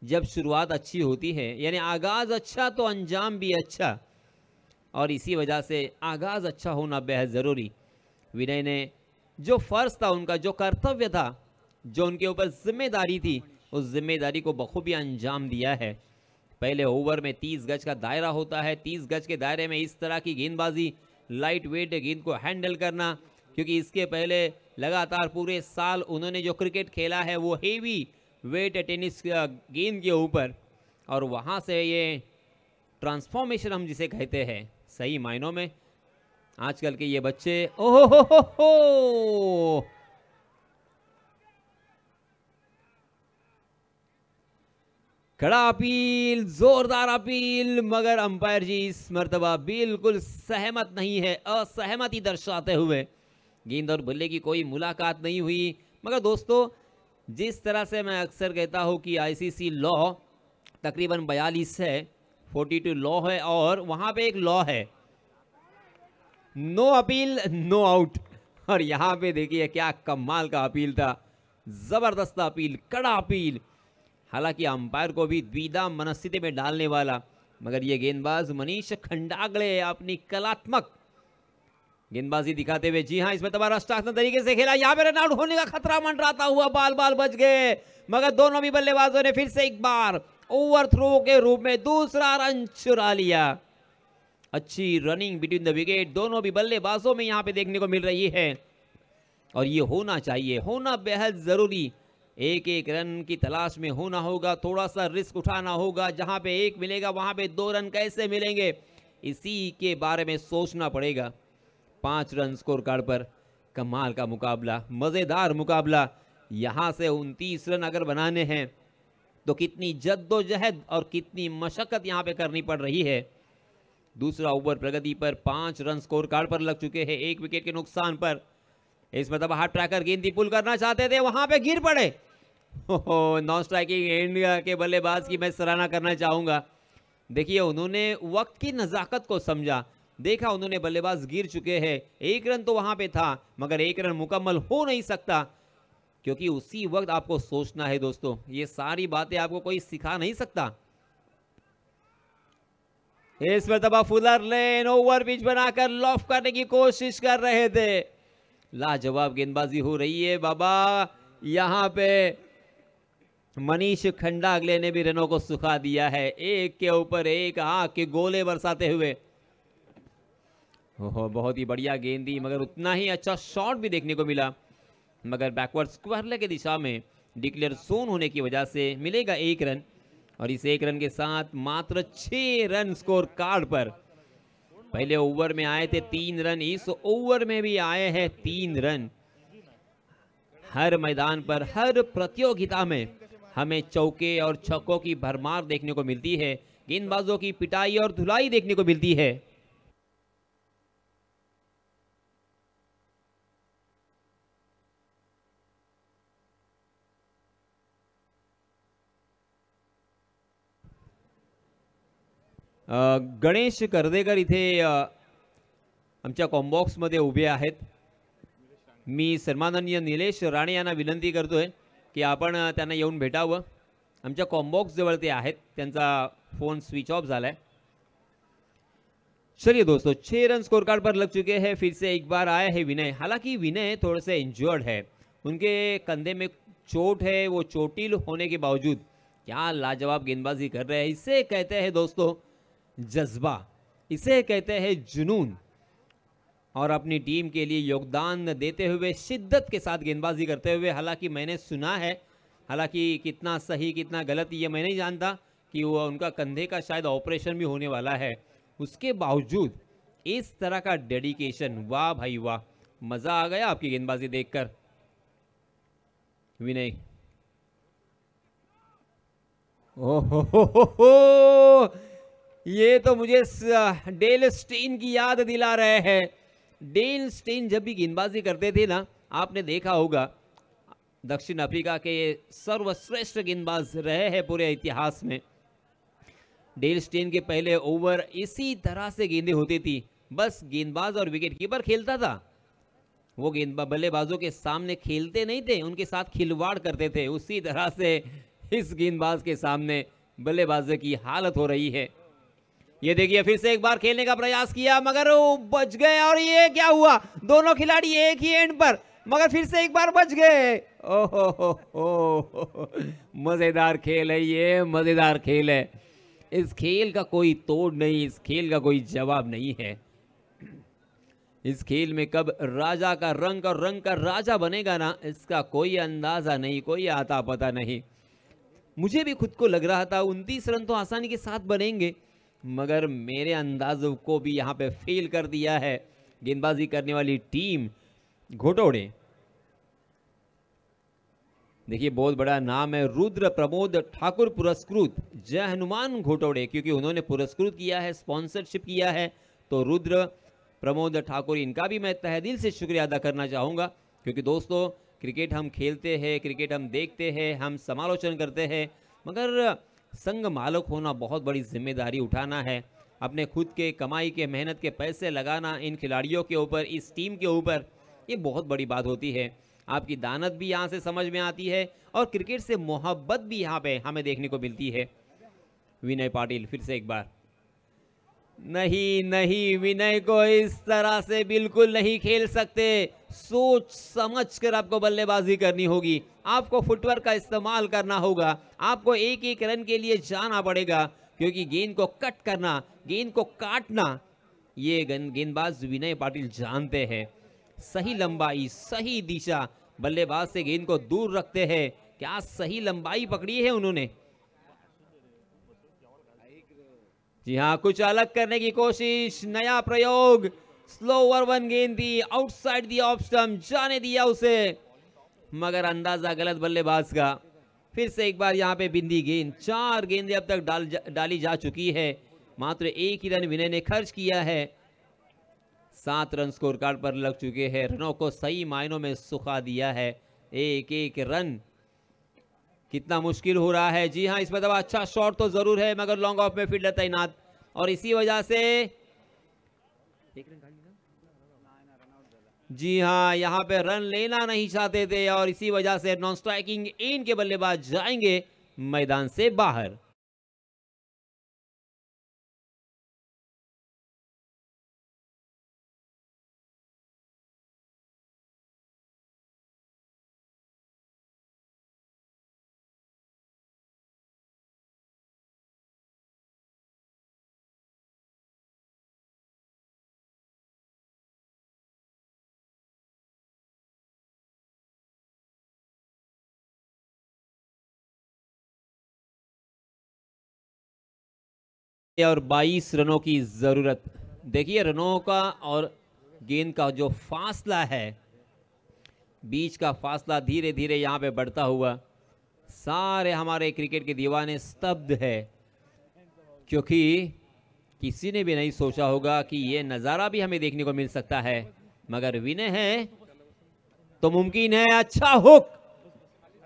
जब शुरुआत अच्छी होती है, यानी आगाज अच्छा तो अंजाम भी अच्छा, और इसी वजह से आगाज अच्छा होना बेहद ज़रूरी। विनय ने जो फ़र्ज था उनका, जो कर्तव्य था, जो उनके ऊपर जिम्मेदारी थी, उस जिम्मेदारी को बखूबी अंजाम दिया है। पहले ओवर में 30 गज का दायरा होता है, 30 गज के दायरे में इस तरह की गेंदबाजी, लाइट वेट गेंद को हैंडल करना, क्योंकि इसके पहले लगातार पूरे साल उन्होंने जो क्रिकेट खेला है वो हेवी वेट टेनिस गेंद के ऊपर, और वहाँ से ये ट्रांसफॉर्मेशन हम जिसे कहते हैं सही मायनों में, आजकल के ये बच्चे, ओहो हो, कड़ा अपील, जोरदार अपील, मगर अंपायर जी इस मर्तबा बिल्कुल सहमत नहीं है, असहमति दर्शाते हुए गेंद और बल्ले की कोई मुलाकात नहीं हुई। मगर दोस्तों, जिस तरह से मैं अक्सर कहता हूं कि आईसीसी लॉ तकरीबन 42 है, 42 लॉ है, और वहां पे एक लॉ है, नो अपील नो आउट। और यहाँ पे देखिए क्या कमाल का अपील था, जबरदस्त अपील, कड़ा अपील, हालांकि अंपायर को भी द्विधा मनस्थिति में डालने वाला। मगर ये गेंदबाज मनीष खंडागड़े अपनी कलात्मक गेंदबाजी दिखाते हुए, जी हां, इसमें तबारा राष्ट्रात्मक तरीके से खेला, यहाँ पे रन आउट होने का खतरा मंडराता हुआ, बाल बाल बच गए, मगर दोनों भी बल्लेबाजों ने फिर से एक बार ओवर थ्रो के रूप में दूसरा रन चुरा लिया। अच्छी रनिंग बिटवीन द विकेट दोनों भी बल्लेबाजों में यहाँ पे देखने को मिल रही है, और ये होना चाहिए, होना बेहद जरूरी। 1-1 रन की तलाश में होना होगा, थोड़ा सा रिस्क उठाना होगा, जहां पे 1 मिलेगा वहां पे 2 रन कैसे मिलेंगे, इसी के बारे में सोचना पड़ेगा। 5 रन स्कोर कार्ड पर कमाल का मुकाबला, मजेदार मुकाबला। यहां से 29 रन अगर बनाने हैं तो कितनी जद्दोजहद और कितनी मशक्कत यहां पे करनी पड़ रही है। दूसरा ओवर प्रगति पर 5 रन स्कोर कार्ड पर लग चुके हैं, 1 विकेट के नुकसान पर। इस मतलब हार्ड ट्रैकर गेंद पुल करना चाहते थे, वहां पे गिर पड़े। नॉन स्ट्राइकिंग इंडिया के बल्लेबाज की मैं सराहना करना चाहूंगा। देखिए उन्होंने वक्त की नजाकत को समझा, देखा उन्होंने बल्लेबाज गिर चुके हैं, 1 रन तो वहां पे था मगर 1 रन मुकम्मल हो नहीं सकता, क्योंकि उसी वक्त आपको सोचना है दोस्तों। ये सारी बातें आपको कोई सिखा नहीं सकता। इस मरतबा फुलर लेन ओवर पिच बनाकर लॉफ करने की कोशिश कर रहे थे, लाजवाब गेंदबाजी हो रही है बाबा। यहां पे मनीष खंडागले ने भी रनों को सुखा दिया है, एक के ऊपर एक आंख के गोले बरसाते हुए। ओहो बहुत ही बढ़िया गेंदी, मगर उतना ही अच्छा शॉट भी देखने को मिला, मगर बैकवर्ड स्क्वायर की दिशा में डिक्लेयर जोन होने की वजह से मिलेगा 1 रन। और इस 1 रन के साथ मात्र 6 रन स्कोर कार्ड पर। पहले ओवर में आए थे 3 रन, इस ओवर में भी आए हैं 3 रन। हर मैदान पर, हर प्रतियोगिता में हमें चौके और छक्कों की भरमार देखने को मिलती है, गेंदबाजों की पिटाई और धुलाई देखने को मिलती है। गणेश कर्देकर इथे आमच्या कॉम्बॉक्समध्ये उभे आहेत। मी सन्माननीय निलेश राणे यांना विनंती करतोय की आपण त्यांना येऊन भेटावं। आमच्या कॉम्बॉक्स जवळ ते आहेत, त्यांचा फोन स्विच ऑफ झालाय। चलिए दोस्तों, 6 रन स्कोर कार्ड पर लग चुके हैं। फिर से एक बार आया है विनय, हालांकि विनय थोड़े से इंजर्ड है, उनके कंधे में चोट है, वो चोटिल होने के बावजूद क्या लाजवाब गेंदबाजी कर रहे हैं। इसे कहते हैं दोस्तों जज्बा, इसे कहते हैं जुनून, और अपनी टीम के लिए योगदान देते हुए शिद्दत के साथ गेंदबाजी करते हुए। हालांकि मैंने सुना है, हालांकि कितना सही कितना गलत ये मैं नहीं जानता, कि वो उनका कंधे का शायद ऑपरेशन भी होने वाला है, उसके बावजूद इस तरह का डेडिकेशन, वाह भाई वाह, मजा आ गया आपकी गेंदबाजी देखकर। विनय, ओहो ये तो मुझे डेल स्टेन की याद दिला रहे हैं। डेल स्टेन जब भी गेंदबाजी करते थे ना, आपने देखा होगा, दक्षिण अफ्रीका के सर्वश्रेष्ठ गेंदबाज रहे हैं पूरे इतिहास में। डेल स्टेन के पहले ओवर इसी तरह से गेंदें होती थी, बस गेंदबाज और विकेटकीपर खेलता था, वो गेंदबाज बल्लेबाजों के सामने खेलते नहीं थे, उनके साथ खिलवाड़ करते थे। उसी तरह से इस गेंदबाज के सामने बल्लेबाजों की हालत हो रही है। ये देखिए फिर से एक बार खेलने का प्रयास किया, मगर वो बच गए। और ये क्या हुआ, दोनों खिलाड़ी एक ही एंड पर, मगर फिर से एक बार बच गए। ओहो मजेदार खेल है ये, मजेदार खेल है। इस खेल का कोई तोड़ नहीं, इस खेल का कोई जवाब नहीं है। इस खेल में कब राजा का रंग और रंग का राजा बनेगा ना, इसका कोई अंदाजा नहीं, कोई आता पता नहीं। मुझे भी खुद को लग रहा था 29 रन तो आसानी के साथ बनेंगे, मगर मेरे अंदाजों को भी यहाँ पे फेल कर दिया है गेंदबाजी करने वाली टीम घोटोड़े। देखिए बहुत बड़ा नाम है, रुद्र प्रमोद ठाकुर पुरस्कृत जय हनुमान घोटोड़े, क्योंकि उन्होंने पुरस्कृत किया है, स्पॉन्सरशिप किया है। तो रुद्र प्रमोद ठाकुर, इनका भी मैं तहे दिल से शुक्रिया अदा करना चाहूँगा, क्योंकि दोस्तों क्रिकेट हम खेलते हैं, क्रिकेट हम देखते हैं, हम समालोचन करते हैं, मगर संग मालक होना बहुत बड़ी जिम्मेदारी उठाना है। अपने खुद के कमाई के मेहनत के पैसे लगाना इन खिलाड़ियों के ऊपर, इस टीम के ऊपर, ये बहुत बड़ी बात होती है। आपकी दानत भी यहाँ से समझ में आती है और क्रिकेट से मोहब्बत भी यहाँ पे हमें देखने को मिलती है। विनय पाटिल फिर से एक बार, नहीं नहीं, विनय को इस तरह से बिल्कुल नहीं खेल सकते। सोच समझ कर आपको बल्लेबाजी करनी होगी, आपको फुटवर्क का इस्तेमाल करना होगा, आपको एक एक रन के लिए जाना पड़ेगा, क्योंकि गेंद को कट करना, गेंद को काटना, ये गेंदबाज विनय पाटिल जानते हैं। सही लंबाई, सही दिशा, बल्लेबाज से गेंद को दूर रखते हैं। क्या सही लंबाई पकड़ी है उन्होंने। जी हाँ, कुछ अलग करने की कोशिश, नया प्रयोग, स्लो ओवर वन गेंद दी, आउटसाइड दी ऑफ स्टंप, जाने दिया उसे, मगर अंदाजा गलत बल्लेबाज का। फिर से एक बार यहाँ पे बिंदी गेंद, 4 गेंदें अब तक डाली जा चुकी है, मात्र एक ही रन विनय ने खर्च किया है। 7 रन स्कोर कार्ड पर लग चुके हैं। रनों को सही मायनों में सुखा दिया है। एक एक रन कितना मुश्किल हो रहा है। जी हाँ, इसमें दबा अच्छा शॉट तो जरूर है, मगर लॉन्ग ऑफ में फील्डर तैनात, और इसी वजह से जी हाँ, यहाँ पे रन लेना नहीं चाहते थे और इसी वजह से नॉन स्ट्राइकिंग एंड के बल्लेबाज जाएंगे मैदान से बाहर। और 22 रनों की जरूरत। देखिए रनों का और गेंद का जो फासला है, बीच का फासला धीरे धीरे यहाँ पे बढ़ता हुआ, सारे हमारे क्रिकेट के दीवाने स्तब्ध है, क्योंकि किसी ने भी नहीं सोचा होगा कि ये नज़ारा भी हमें देखने को मिल सकता है। मगर विनय है तो मुमकिन है। अच्छा हुक,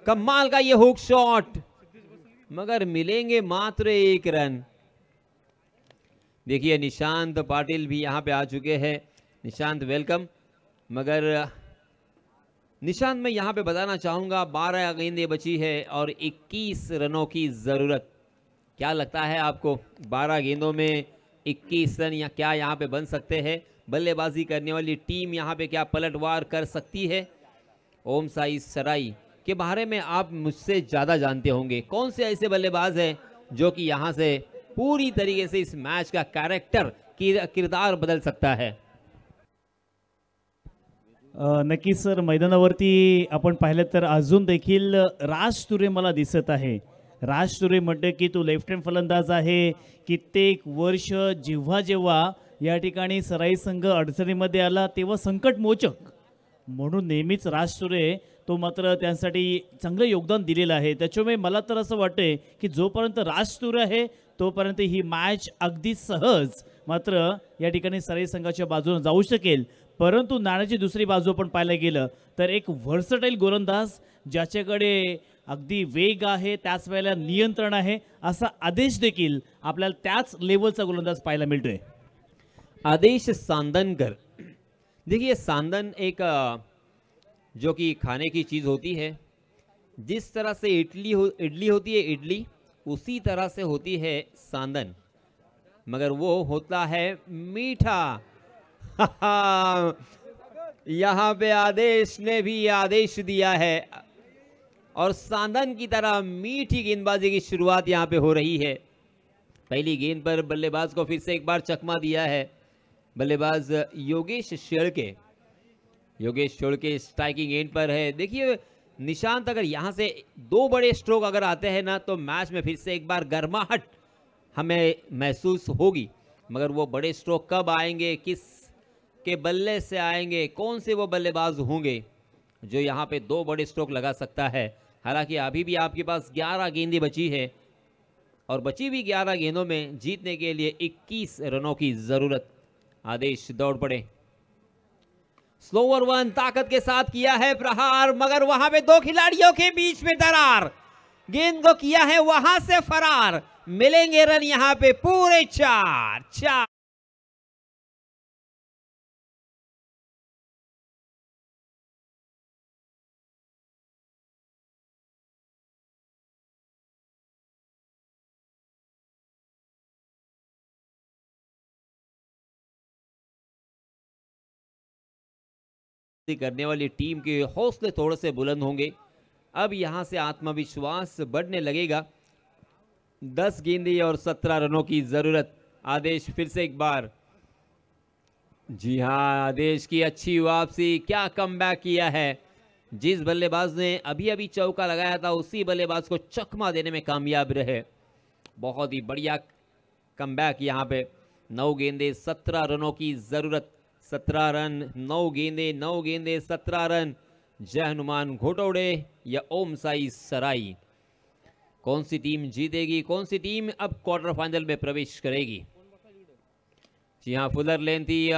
कमाल का ये हुक शॉट, मगर मिलेंगे मात्र 1 रन। देखिए निशांत पाटिल भी यहाँ पे आ चुके हैं। निशांत वेलकम। मगर निशांत मैं यहाँ पे बताना चाहूँगा 12 गेंदें बची है और 21 रनों की ज़रूरत। क्या लगता है आपको 12 गेंदों में 21 रन या क्या यहाँ पे बन सकते हैं? बल्लेबाजी करने वाली टीम यहाँ पे क्या पलटवार कर सकती है? ओम साई सराई के बारे में आप मुझसे ज़्यादा जानते होंगे। कौन से ऐसे बल्लेबाज हैं जो कि यहाँ से पूरी तरीके से इस मैच का कैरेक्टर किरदार बदल सकता है? नक्कीच सर, मैदानावरती आपण पाहिलं तर अजून देखील राज तुरे मला दिसत आहे. राज तुरे म्हटलं की तो लेफ्ट हँड फलंदाज आहे. कित्येक वर्ष जेव्हा जेव्हा या ठिकाणी सराई संघ अडचणीमध्ये आला तेव्हा संकटमोचक म्हणून नेहमीच राज तुरे तो मात्र त्यांसाठी चांगलं योगदान दिलेलं आहे. त्याच्यामुळे मला तर असं वाटतंय की जोपर्यंत राज तुरे आहे तोपर्यंत ही मॅच अगदी सहज मात्र या ठिकाणी सराई संघाच्या बाजूने जाऊ शकेल. परंतु नाण्याची दुसरी बाजू आपण पाहायला गेलं तर एक व्हर्सटाईल गोलंदाज ज्याच्याकडे अगदी वेग आहे, त्याच वेळेला नियंत्रण आहे, असा आदेश देखील आपल्याला त्याच लेवलचा गोलंदाज पाहायला मिळतोय. आदेश सांदनकर। देखिए सांदन एक जो कि खाने की चीज़ होती है। जिस तरह से इडली होती है इडली, उसी तरह से होती है सांदन, मगर वो होता है मीठा। यहाँ पे आदेश ने भी आदेश दिया है और सांदन की तरह मीठी गेंदबाजी की शुरुआत यहाँ पे हो रही है। पहली गेंद पर बल्लेबाज को फिर से एक बार चकमा दिया है बल्लेबाज योगेश शेड़के। योगेश शेड़के स्ट्राइकिंग एंड पर है। देखिए निशांत, अगर यहाँ से 2 बड़े स्ट्रोक अगर आते हैं ना तो मैच में फिर से एक बार गर्माहट हमें महसूस होगी, मगर वो बड़े स्ट्रोक कब आएंगे, किस के बल्ले से आएंगे, कौन से वो बल्लेबाज होंगे जो यहाँ पे 2 बड़े स्ट्रोक लगा सकता है? हालांकि अभी भी आपके पास 11 गेंदें बची है और बची हुई 11 गेंदों में जीतने के लिए 21 रनों की जरूरत। आदेश दौड़ पड़े। स्लोवर वन ताकत के साथ किया है प्रहार, मगर वहां पे 2 खिलाड़ियों के बीच में दरार, गेंद को किया है वहां से फरार। मिलेंगे रन यहाँ पे पूरे 4। करने वाली टीम के हौसले थोड़े से बुलंद होंगे। अब यहां से आत्मविश्वास बढ़ने लगेगा। 10 गेंदें और 17 रनों की जरूरत। आदेश फिर से एक बार। जी हां, आदेश की अच्छी वापसी, क्या कमबैक किया है। जिस बल्लेबाज ने अभी अभी चौका लगाया था उसी बल्लेबाज को चकमा देने में कामयाब रहे। बहुत ही बढ़िया कमबैक यहां पे। 9 गेंदें 17 रनों की जरूरत। 17 रन, 9 गेंदें 17 रन। जय हनुमान घोटौड़े या ओम साई सराई, कौन सी टीम जीतेगी, कौन सी टीम अब क्वार्टर फाइनल में प्रवेश करेगी? जी हाँ, फुलर लेन थी,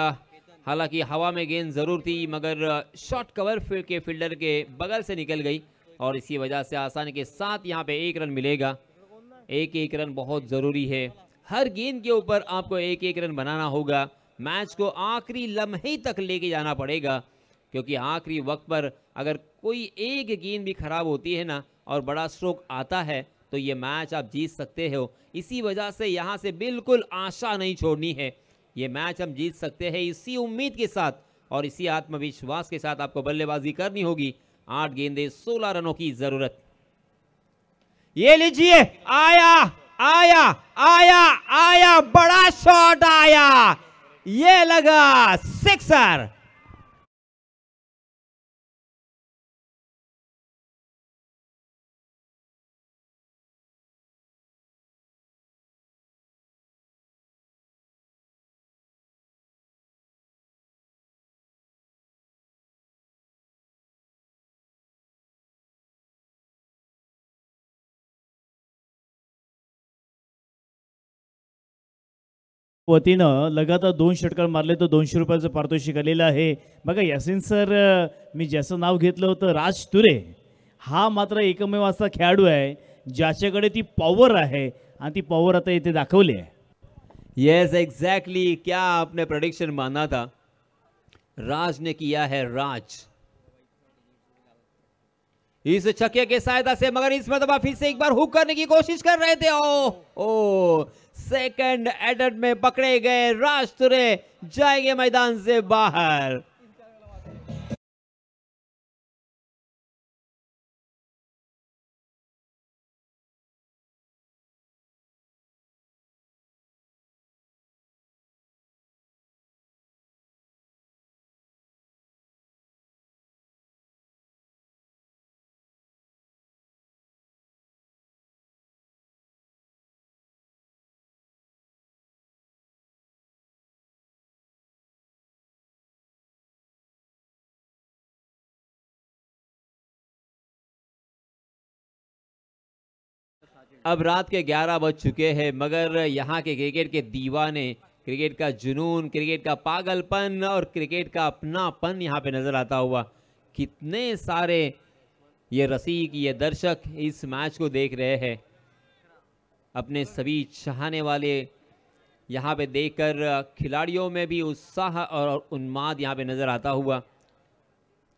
हालांकि हवा में गेंद जरूर थी मगर शॉर्ट कवर के फील्डर के बगल से निकल गई और इसी वजह से आसानी के साथ यहाँ पे 1 रन मिलेगा। एक रन बहुत ज़रूरी है, हर गेंद के ऊपर आपको एक रन बनाना होगा। मैच को आखिरी लम्हे तक लेके जाना पड़ेगा क्योंकि आखिरी वक्त पर अगर कोई एक गेंद भी खराब होती है ना और बड़ा स्ट्रोक आता है तो ये मैच आप जीत सकते हो। इसी वजह से यहाँ से बिल्कुल आशा नहीं छोड़नी है, ये मैच हम जीत सकते हैं इसी उम्मीद के साथ और इसी आत्मविश्वास के साथ आपको बल्लेबाजी करनी होगी। 8 गेंदे 16 रनों की जरूरत। ये लीजिए, आया आया आया आया, बड़ा शॉट आया, ये लगा सिक्सर। वतीनं लगातार 2 षटकार मारले तर 200 रुपयाचं पारितोषिक आलेलं आहे। बघा यासिन सर, मी ज्याचं नाव घेतलं होतं राज तुरे, हा मात्र एकमेव असा खेळाडू आहे ज्याच्याकडे ती पॉवर आहे आणि ती पॉवर आता इथे दाखवली आहे। यस एग्जैक्टली, क्या आपने प्रेडिक्शन माना था, राज ने किया है राज। इस छक्के के सहायता से मगर इस मरतबा फिर से एक बार हुक करने की कोशिश कर रहे थे। ओ सेकंड एटेम्प्ट में पकड़े गए राज तुरे, जाएंगे मैदान से बाहर। अब रात के 11 बज चुके हैं मगर यहाँ के क्रिकेट के दीवाने, क्रिकेट का जुनून, क्रिकेट का पागलपन और क्रिकेट का अपनापन यहाँ पे नजर आता हुआ। कितने सारे ये रसिक, ये दर्शक इस मैच को देख रहे हैं, अपने सभी चाहने वाले यहाँ पे देखकर खिलाड़ियों में भी उत्साह और उन्माद यहाँ पे नजर आता हुआ।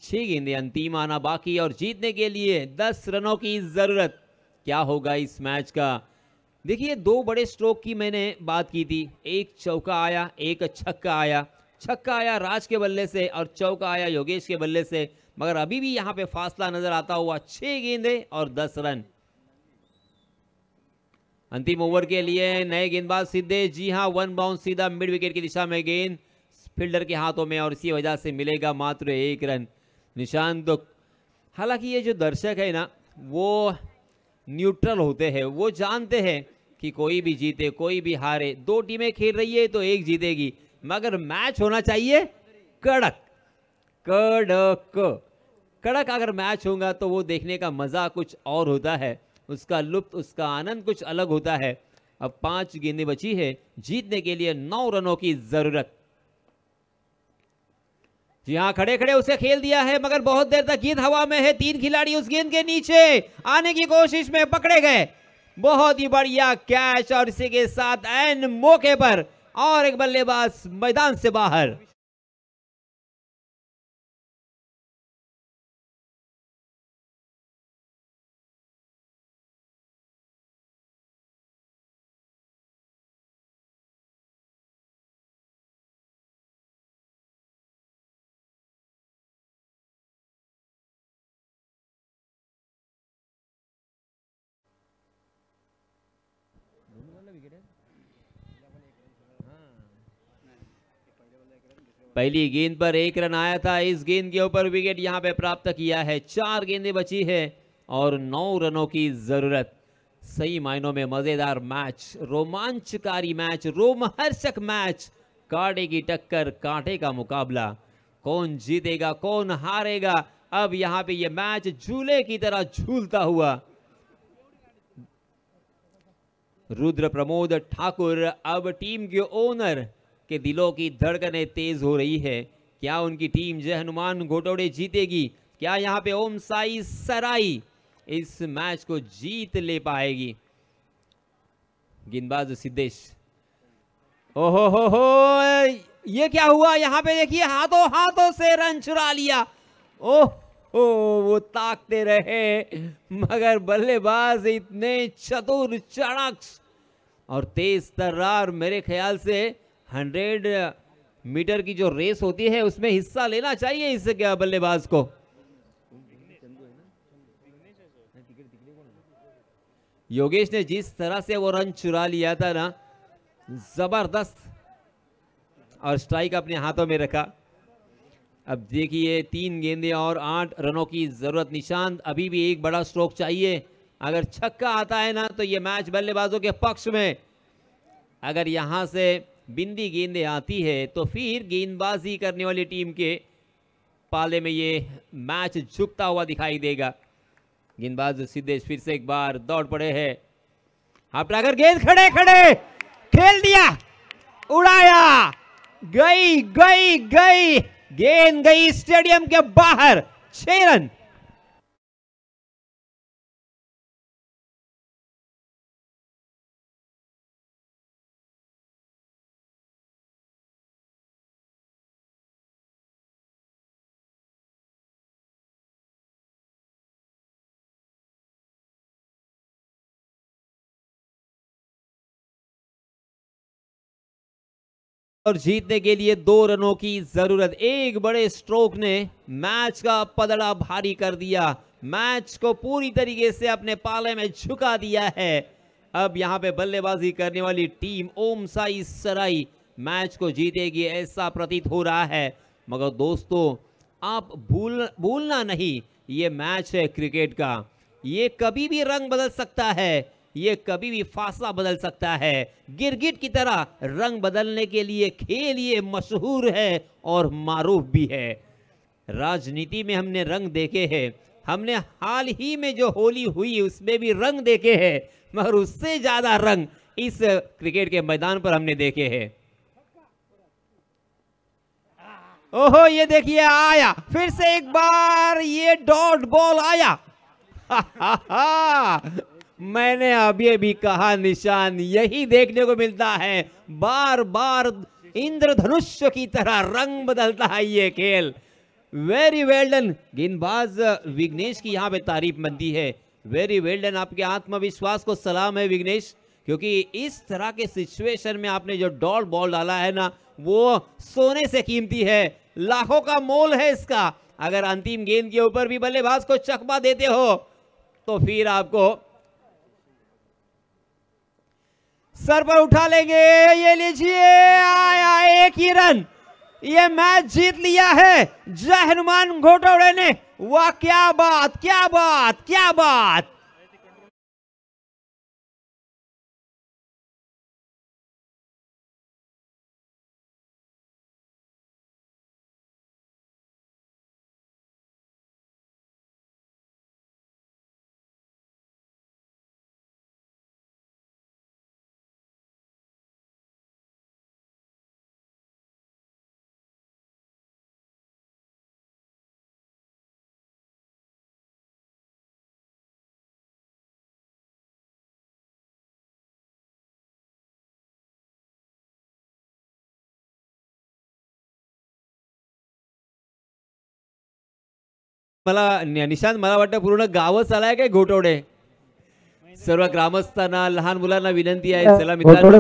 6 गेंदें अंतिम आना बाकी और जीतने के लिए 10 रनों की जरूरत। क्या होगा इस मैच का? देखिए 2 बड़े स्ट्रोक की मैंने बात की थी, एक चौका आया, एक छक्का आया। छक्का आया राज के बल्ले से और चौका आया योगेश के बल्ले से, मगर अभी भी यहाँ पे फासला नजर आता हुआ। 6 गेंदें और 10 रन। अंतिम ओवर के लिए नए गेंदबाज सिद्धे, जी हाँ 1 बाउंस सीधा मिड विकेट की दिशा में गेंद फील्डर के हाथों में और इसी वजह से मिलेगा मात्र 1 रन। निशांत, हालांकि ये जो दर्शक है ना वो न्यूट्रल होते हैं, वो जानते हैं कि कोई भी जीते कोई भी हारे, 2 टीमें खेल रही है तो एक जीतेगी, मगर मैच होना चाहिए कड़क कड़क कड़क। अगर मैच होगा तो वो देखने का मजा कुछ और होता है, उसका लुत्फ, उसका आनंद कुछ अलग होता है। अब 5 गेंदें बची है, जीतने के लिए 9 रनों की जरूरत। जी हाँ, खड़े खड़े उसे खेल दिया है मगर बहुत देर तक गेंद हवा में है। 3 खिलाड़ी उस गेंद के नीचे आने की कोशिश में पकड़े गए। बहुत ही बढ़िया कैच और इसी के साथ एन मौके पर और एक बल्लेबाज मैदान से बाहर। पहली गेंद पर 1 रन आया था, इस गेंद के ऊपर विकेट यहां पे प्राप्त किया है। 4 गेंदें बची है और 9 रनों की जरूरत। सही मायनों में मजेदार मैच, रोमांचकारी मैच, रोमहर्षक मैच, कांटे की टक्कर, कांटे का मुकाबला। कौन जीतेगा कौन हारेगा, अब यहां पे ये मैच झूले की तरह झूलता हुआ। रुद्र प्रमोद ठाकुर अब टीम के ओनर कि दिलों की धड़कनें तेज हो रही है। क्या उनकी टीम जय हनुमान घोटौड़े जीतेगी? क्या यहाँ पे ओम साई सराई इस मैच को जीत ले पाएगी? गेंदबाज सिद्धेश, ओहो ये क्या हुआ? यहाँ पे देखिए हाथों हाथों से रन चुरा लिया। ओह वो ताकते रहे मगर बल्लेबाज इतने चतुर चाणक्य और तेज तर्रार, मेरे ख्याल से 100 मीटर की जो रेस होती है उसमें हिस्सा लेना चाहिए इस बल्लेबाज को। योगेश ने जिस तरह से वो रन चुरा लिया था ना, जबरदस्त, और स्ट्राइक अपने हाथों में रखा। अब देखिए 3 गेंदें और 8 रनों की जरूरत। निशांत अभी भी एक बड़ा स्ट्रोक चाहिए। अगर छक्का आता है ना तो ये मैच बल्लेबाजों के पक्ष में। अगर यहां से बिंदी गेंदें आती है तो फिर गेंदबाजी करने वाली टीम के पाले में ये मैच झुकता हुआ दिखाई देगा। गेंदबाज सिद्धेश फिर से एक बार दौड़ पड़े हैं। हाफ टाइगर गेंद खड़े खड़े खेल दिया, उड़ाया, गई गई गई, गेंद गई स्टेडियम के बाहर। 6 रन। और जीतने के लिए 2 रनों की जरूरत। एक बड़े स्ट्रोक ने मैच का पलड़ा भारी कर दिया, मैच को पूरी तरीके से अपने पाले में झुका दिया है। अब यहां पे बल्लेबाजी करने वाली टीम ओम साई सराई मैच को जीतेगी ऐसा प्रतीत हो रहा है। मगर दोस्तों आप भूलना नहीं, ये मैच है क्रिकेट का, ये कभी भी रंग बदल सकता है, ये कभी भी फासला बदल सकता है। गिरगिट की तरह रंग बदलने के लिए खेल ये मशहूर है और मारूफ भी है। राजनीति में हमने रंग देखे हैं, हमने हाल ही में जो होली हुई उसमें भी रंग देखे हैं, मगर उससे ज्यादा रंग इस क्रिकेट के मैदान पर हमने देखे हैं। ओहो ये देखिए आया, फिर से एक बार ये डॉट बॉल आया। मैंने अभी कहा निशान, यही देखने को मिलता है, बार बार इंद्रधनुष की तरह रंग बदलता है ये खेल। Very well done. गेंदबाज विघ्नेश की यहाँ पे तारीफ बनती है। वेरी वेल डन, आपके आत्मविश्वास को सलाम है विघ्नेश, क्योंकि इस तरह के सिचुएशन में आपने जो डॉट बॉल डाला है ना, वो सोने से कीमती है, लाखों का मोल है इसका। अगर अंतिम गेंद के ऊपर भी बल्लेबाज को चकमा देते हो तो फिर आपको सर पर उठा लेंगे। ये लीजिए आया, एक ही रन, ये मैच जीत लिया है जय हनुमान घोटौड़े ने। वाह क्या बात, क्या बात, क्या बात। निशांत, मला वाटतं पूर्ण गावच आलाय काय घोटवडे? सर्व ग्रामस्थांना, लहान मुलांना विनंती आहे, चला मित्रांनो,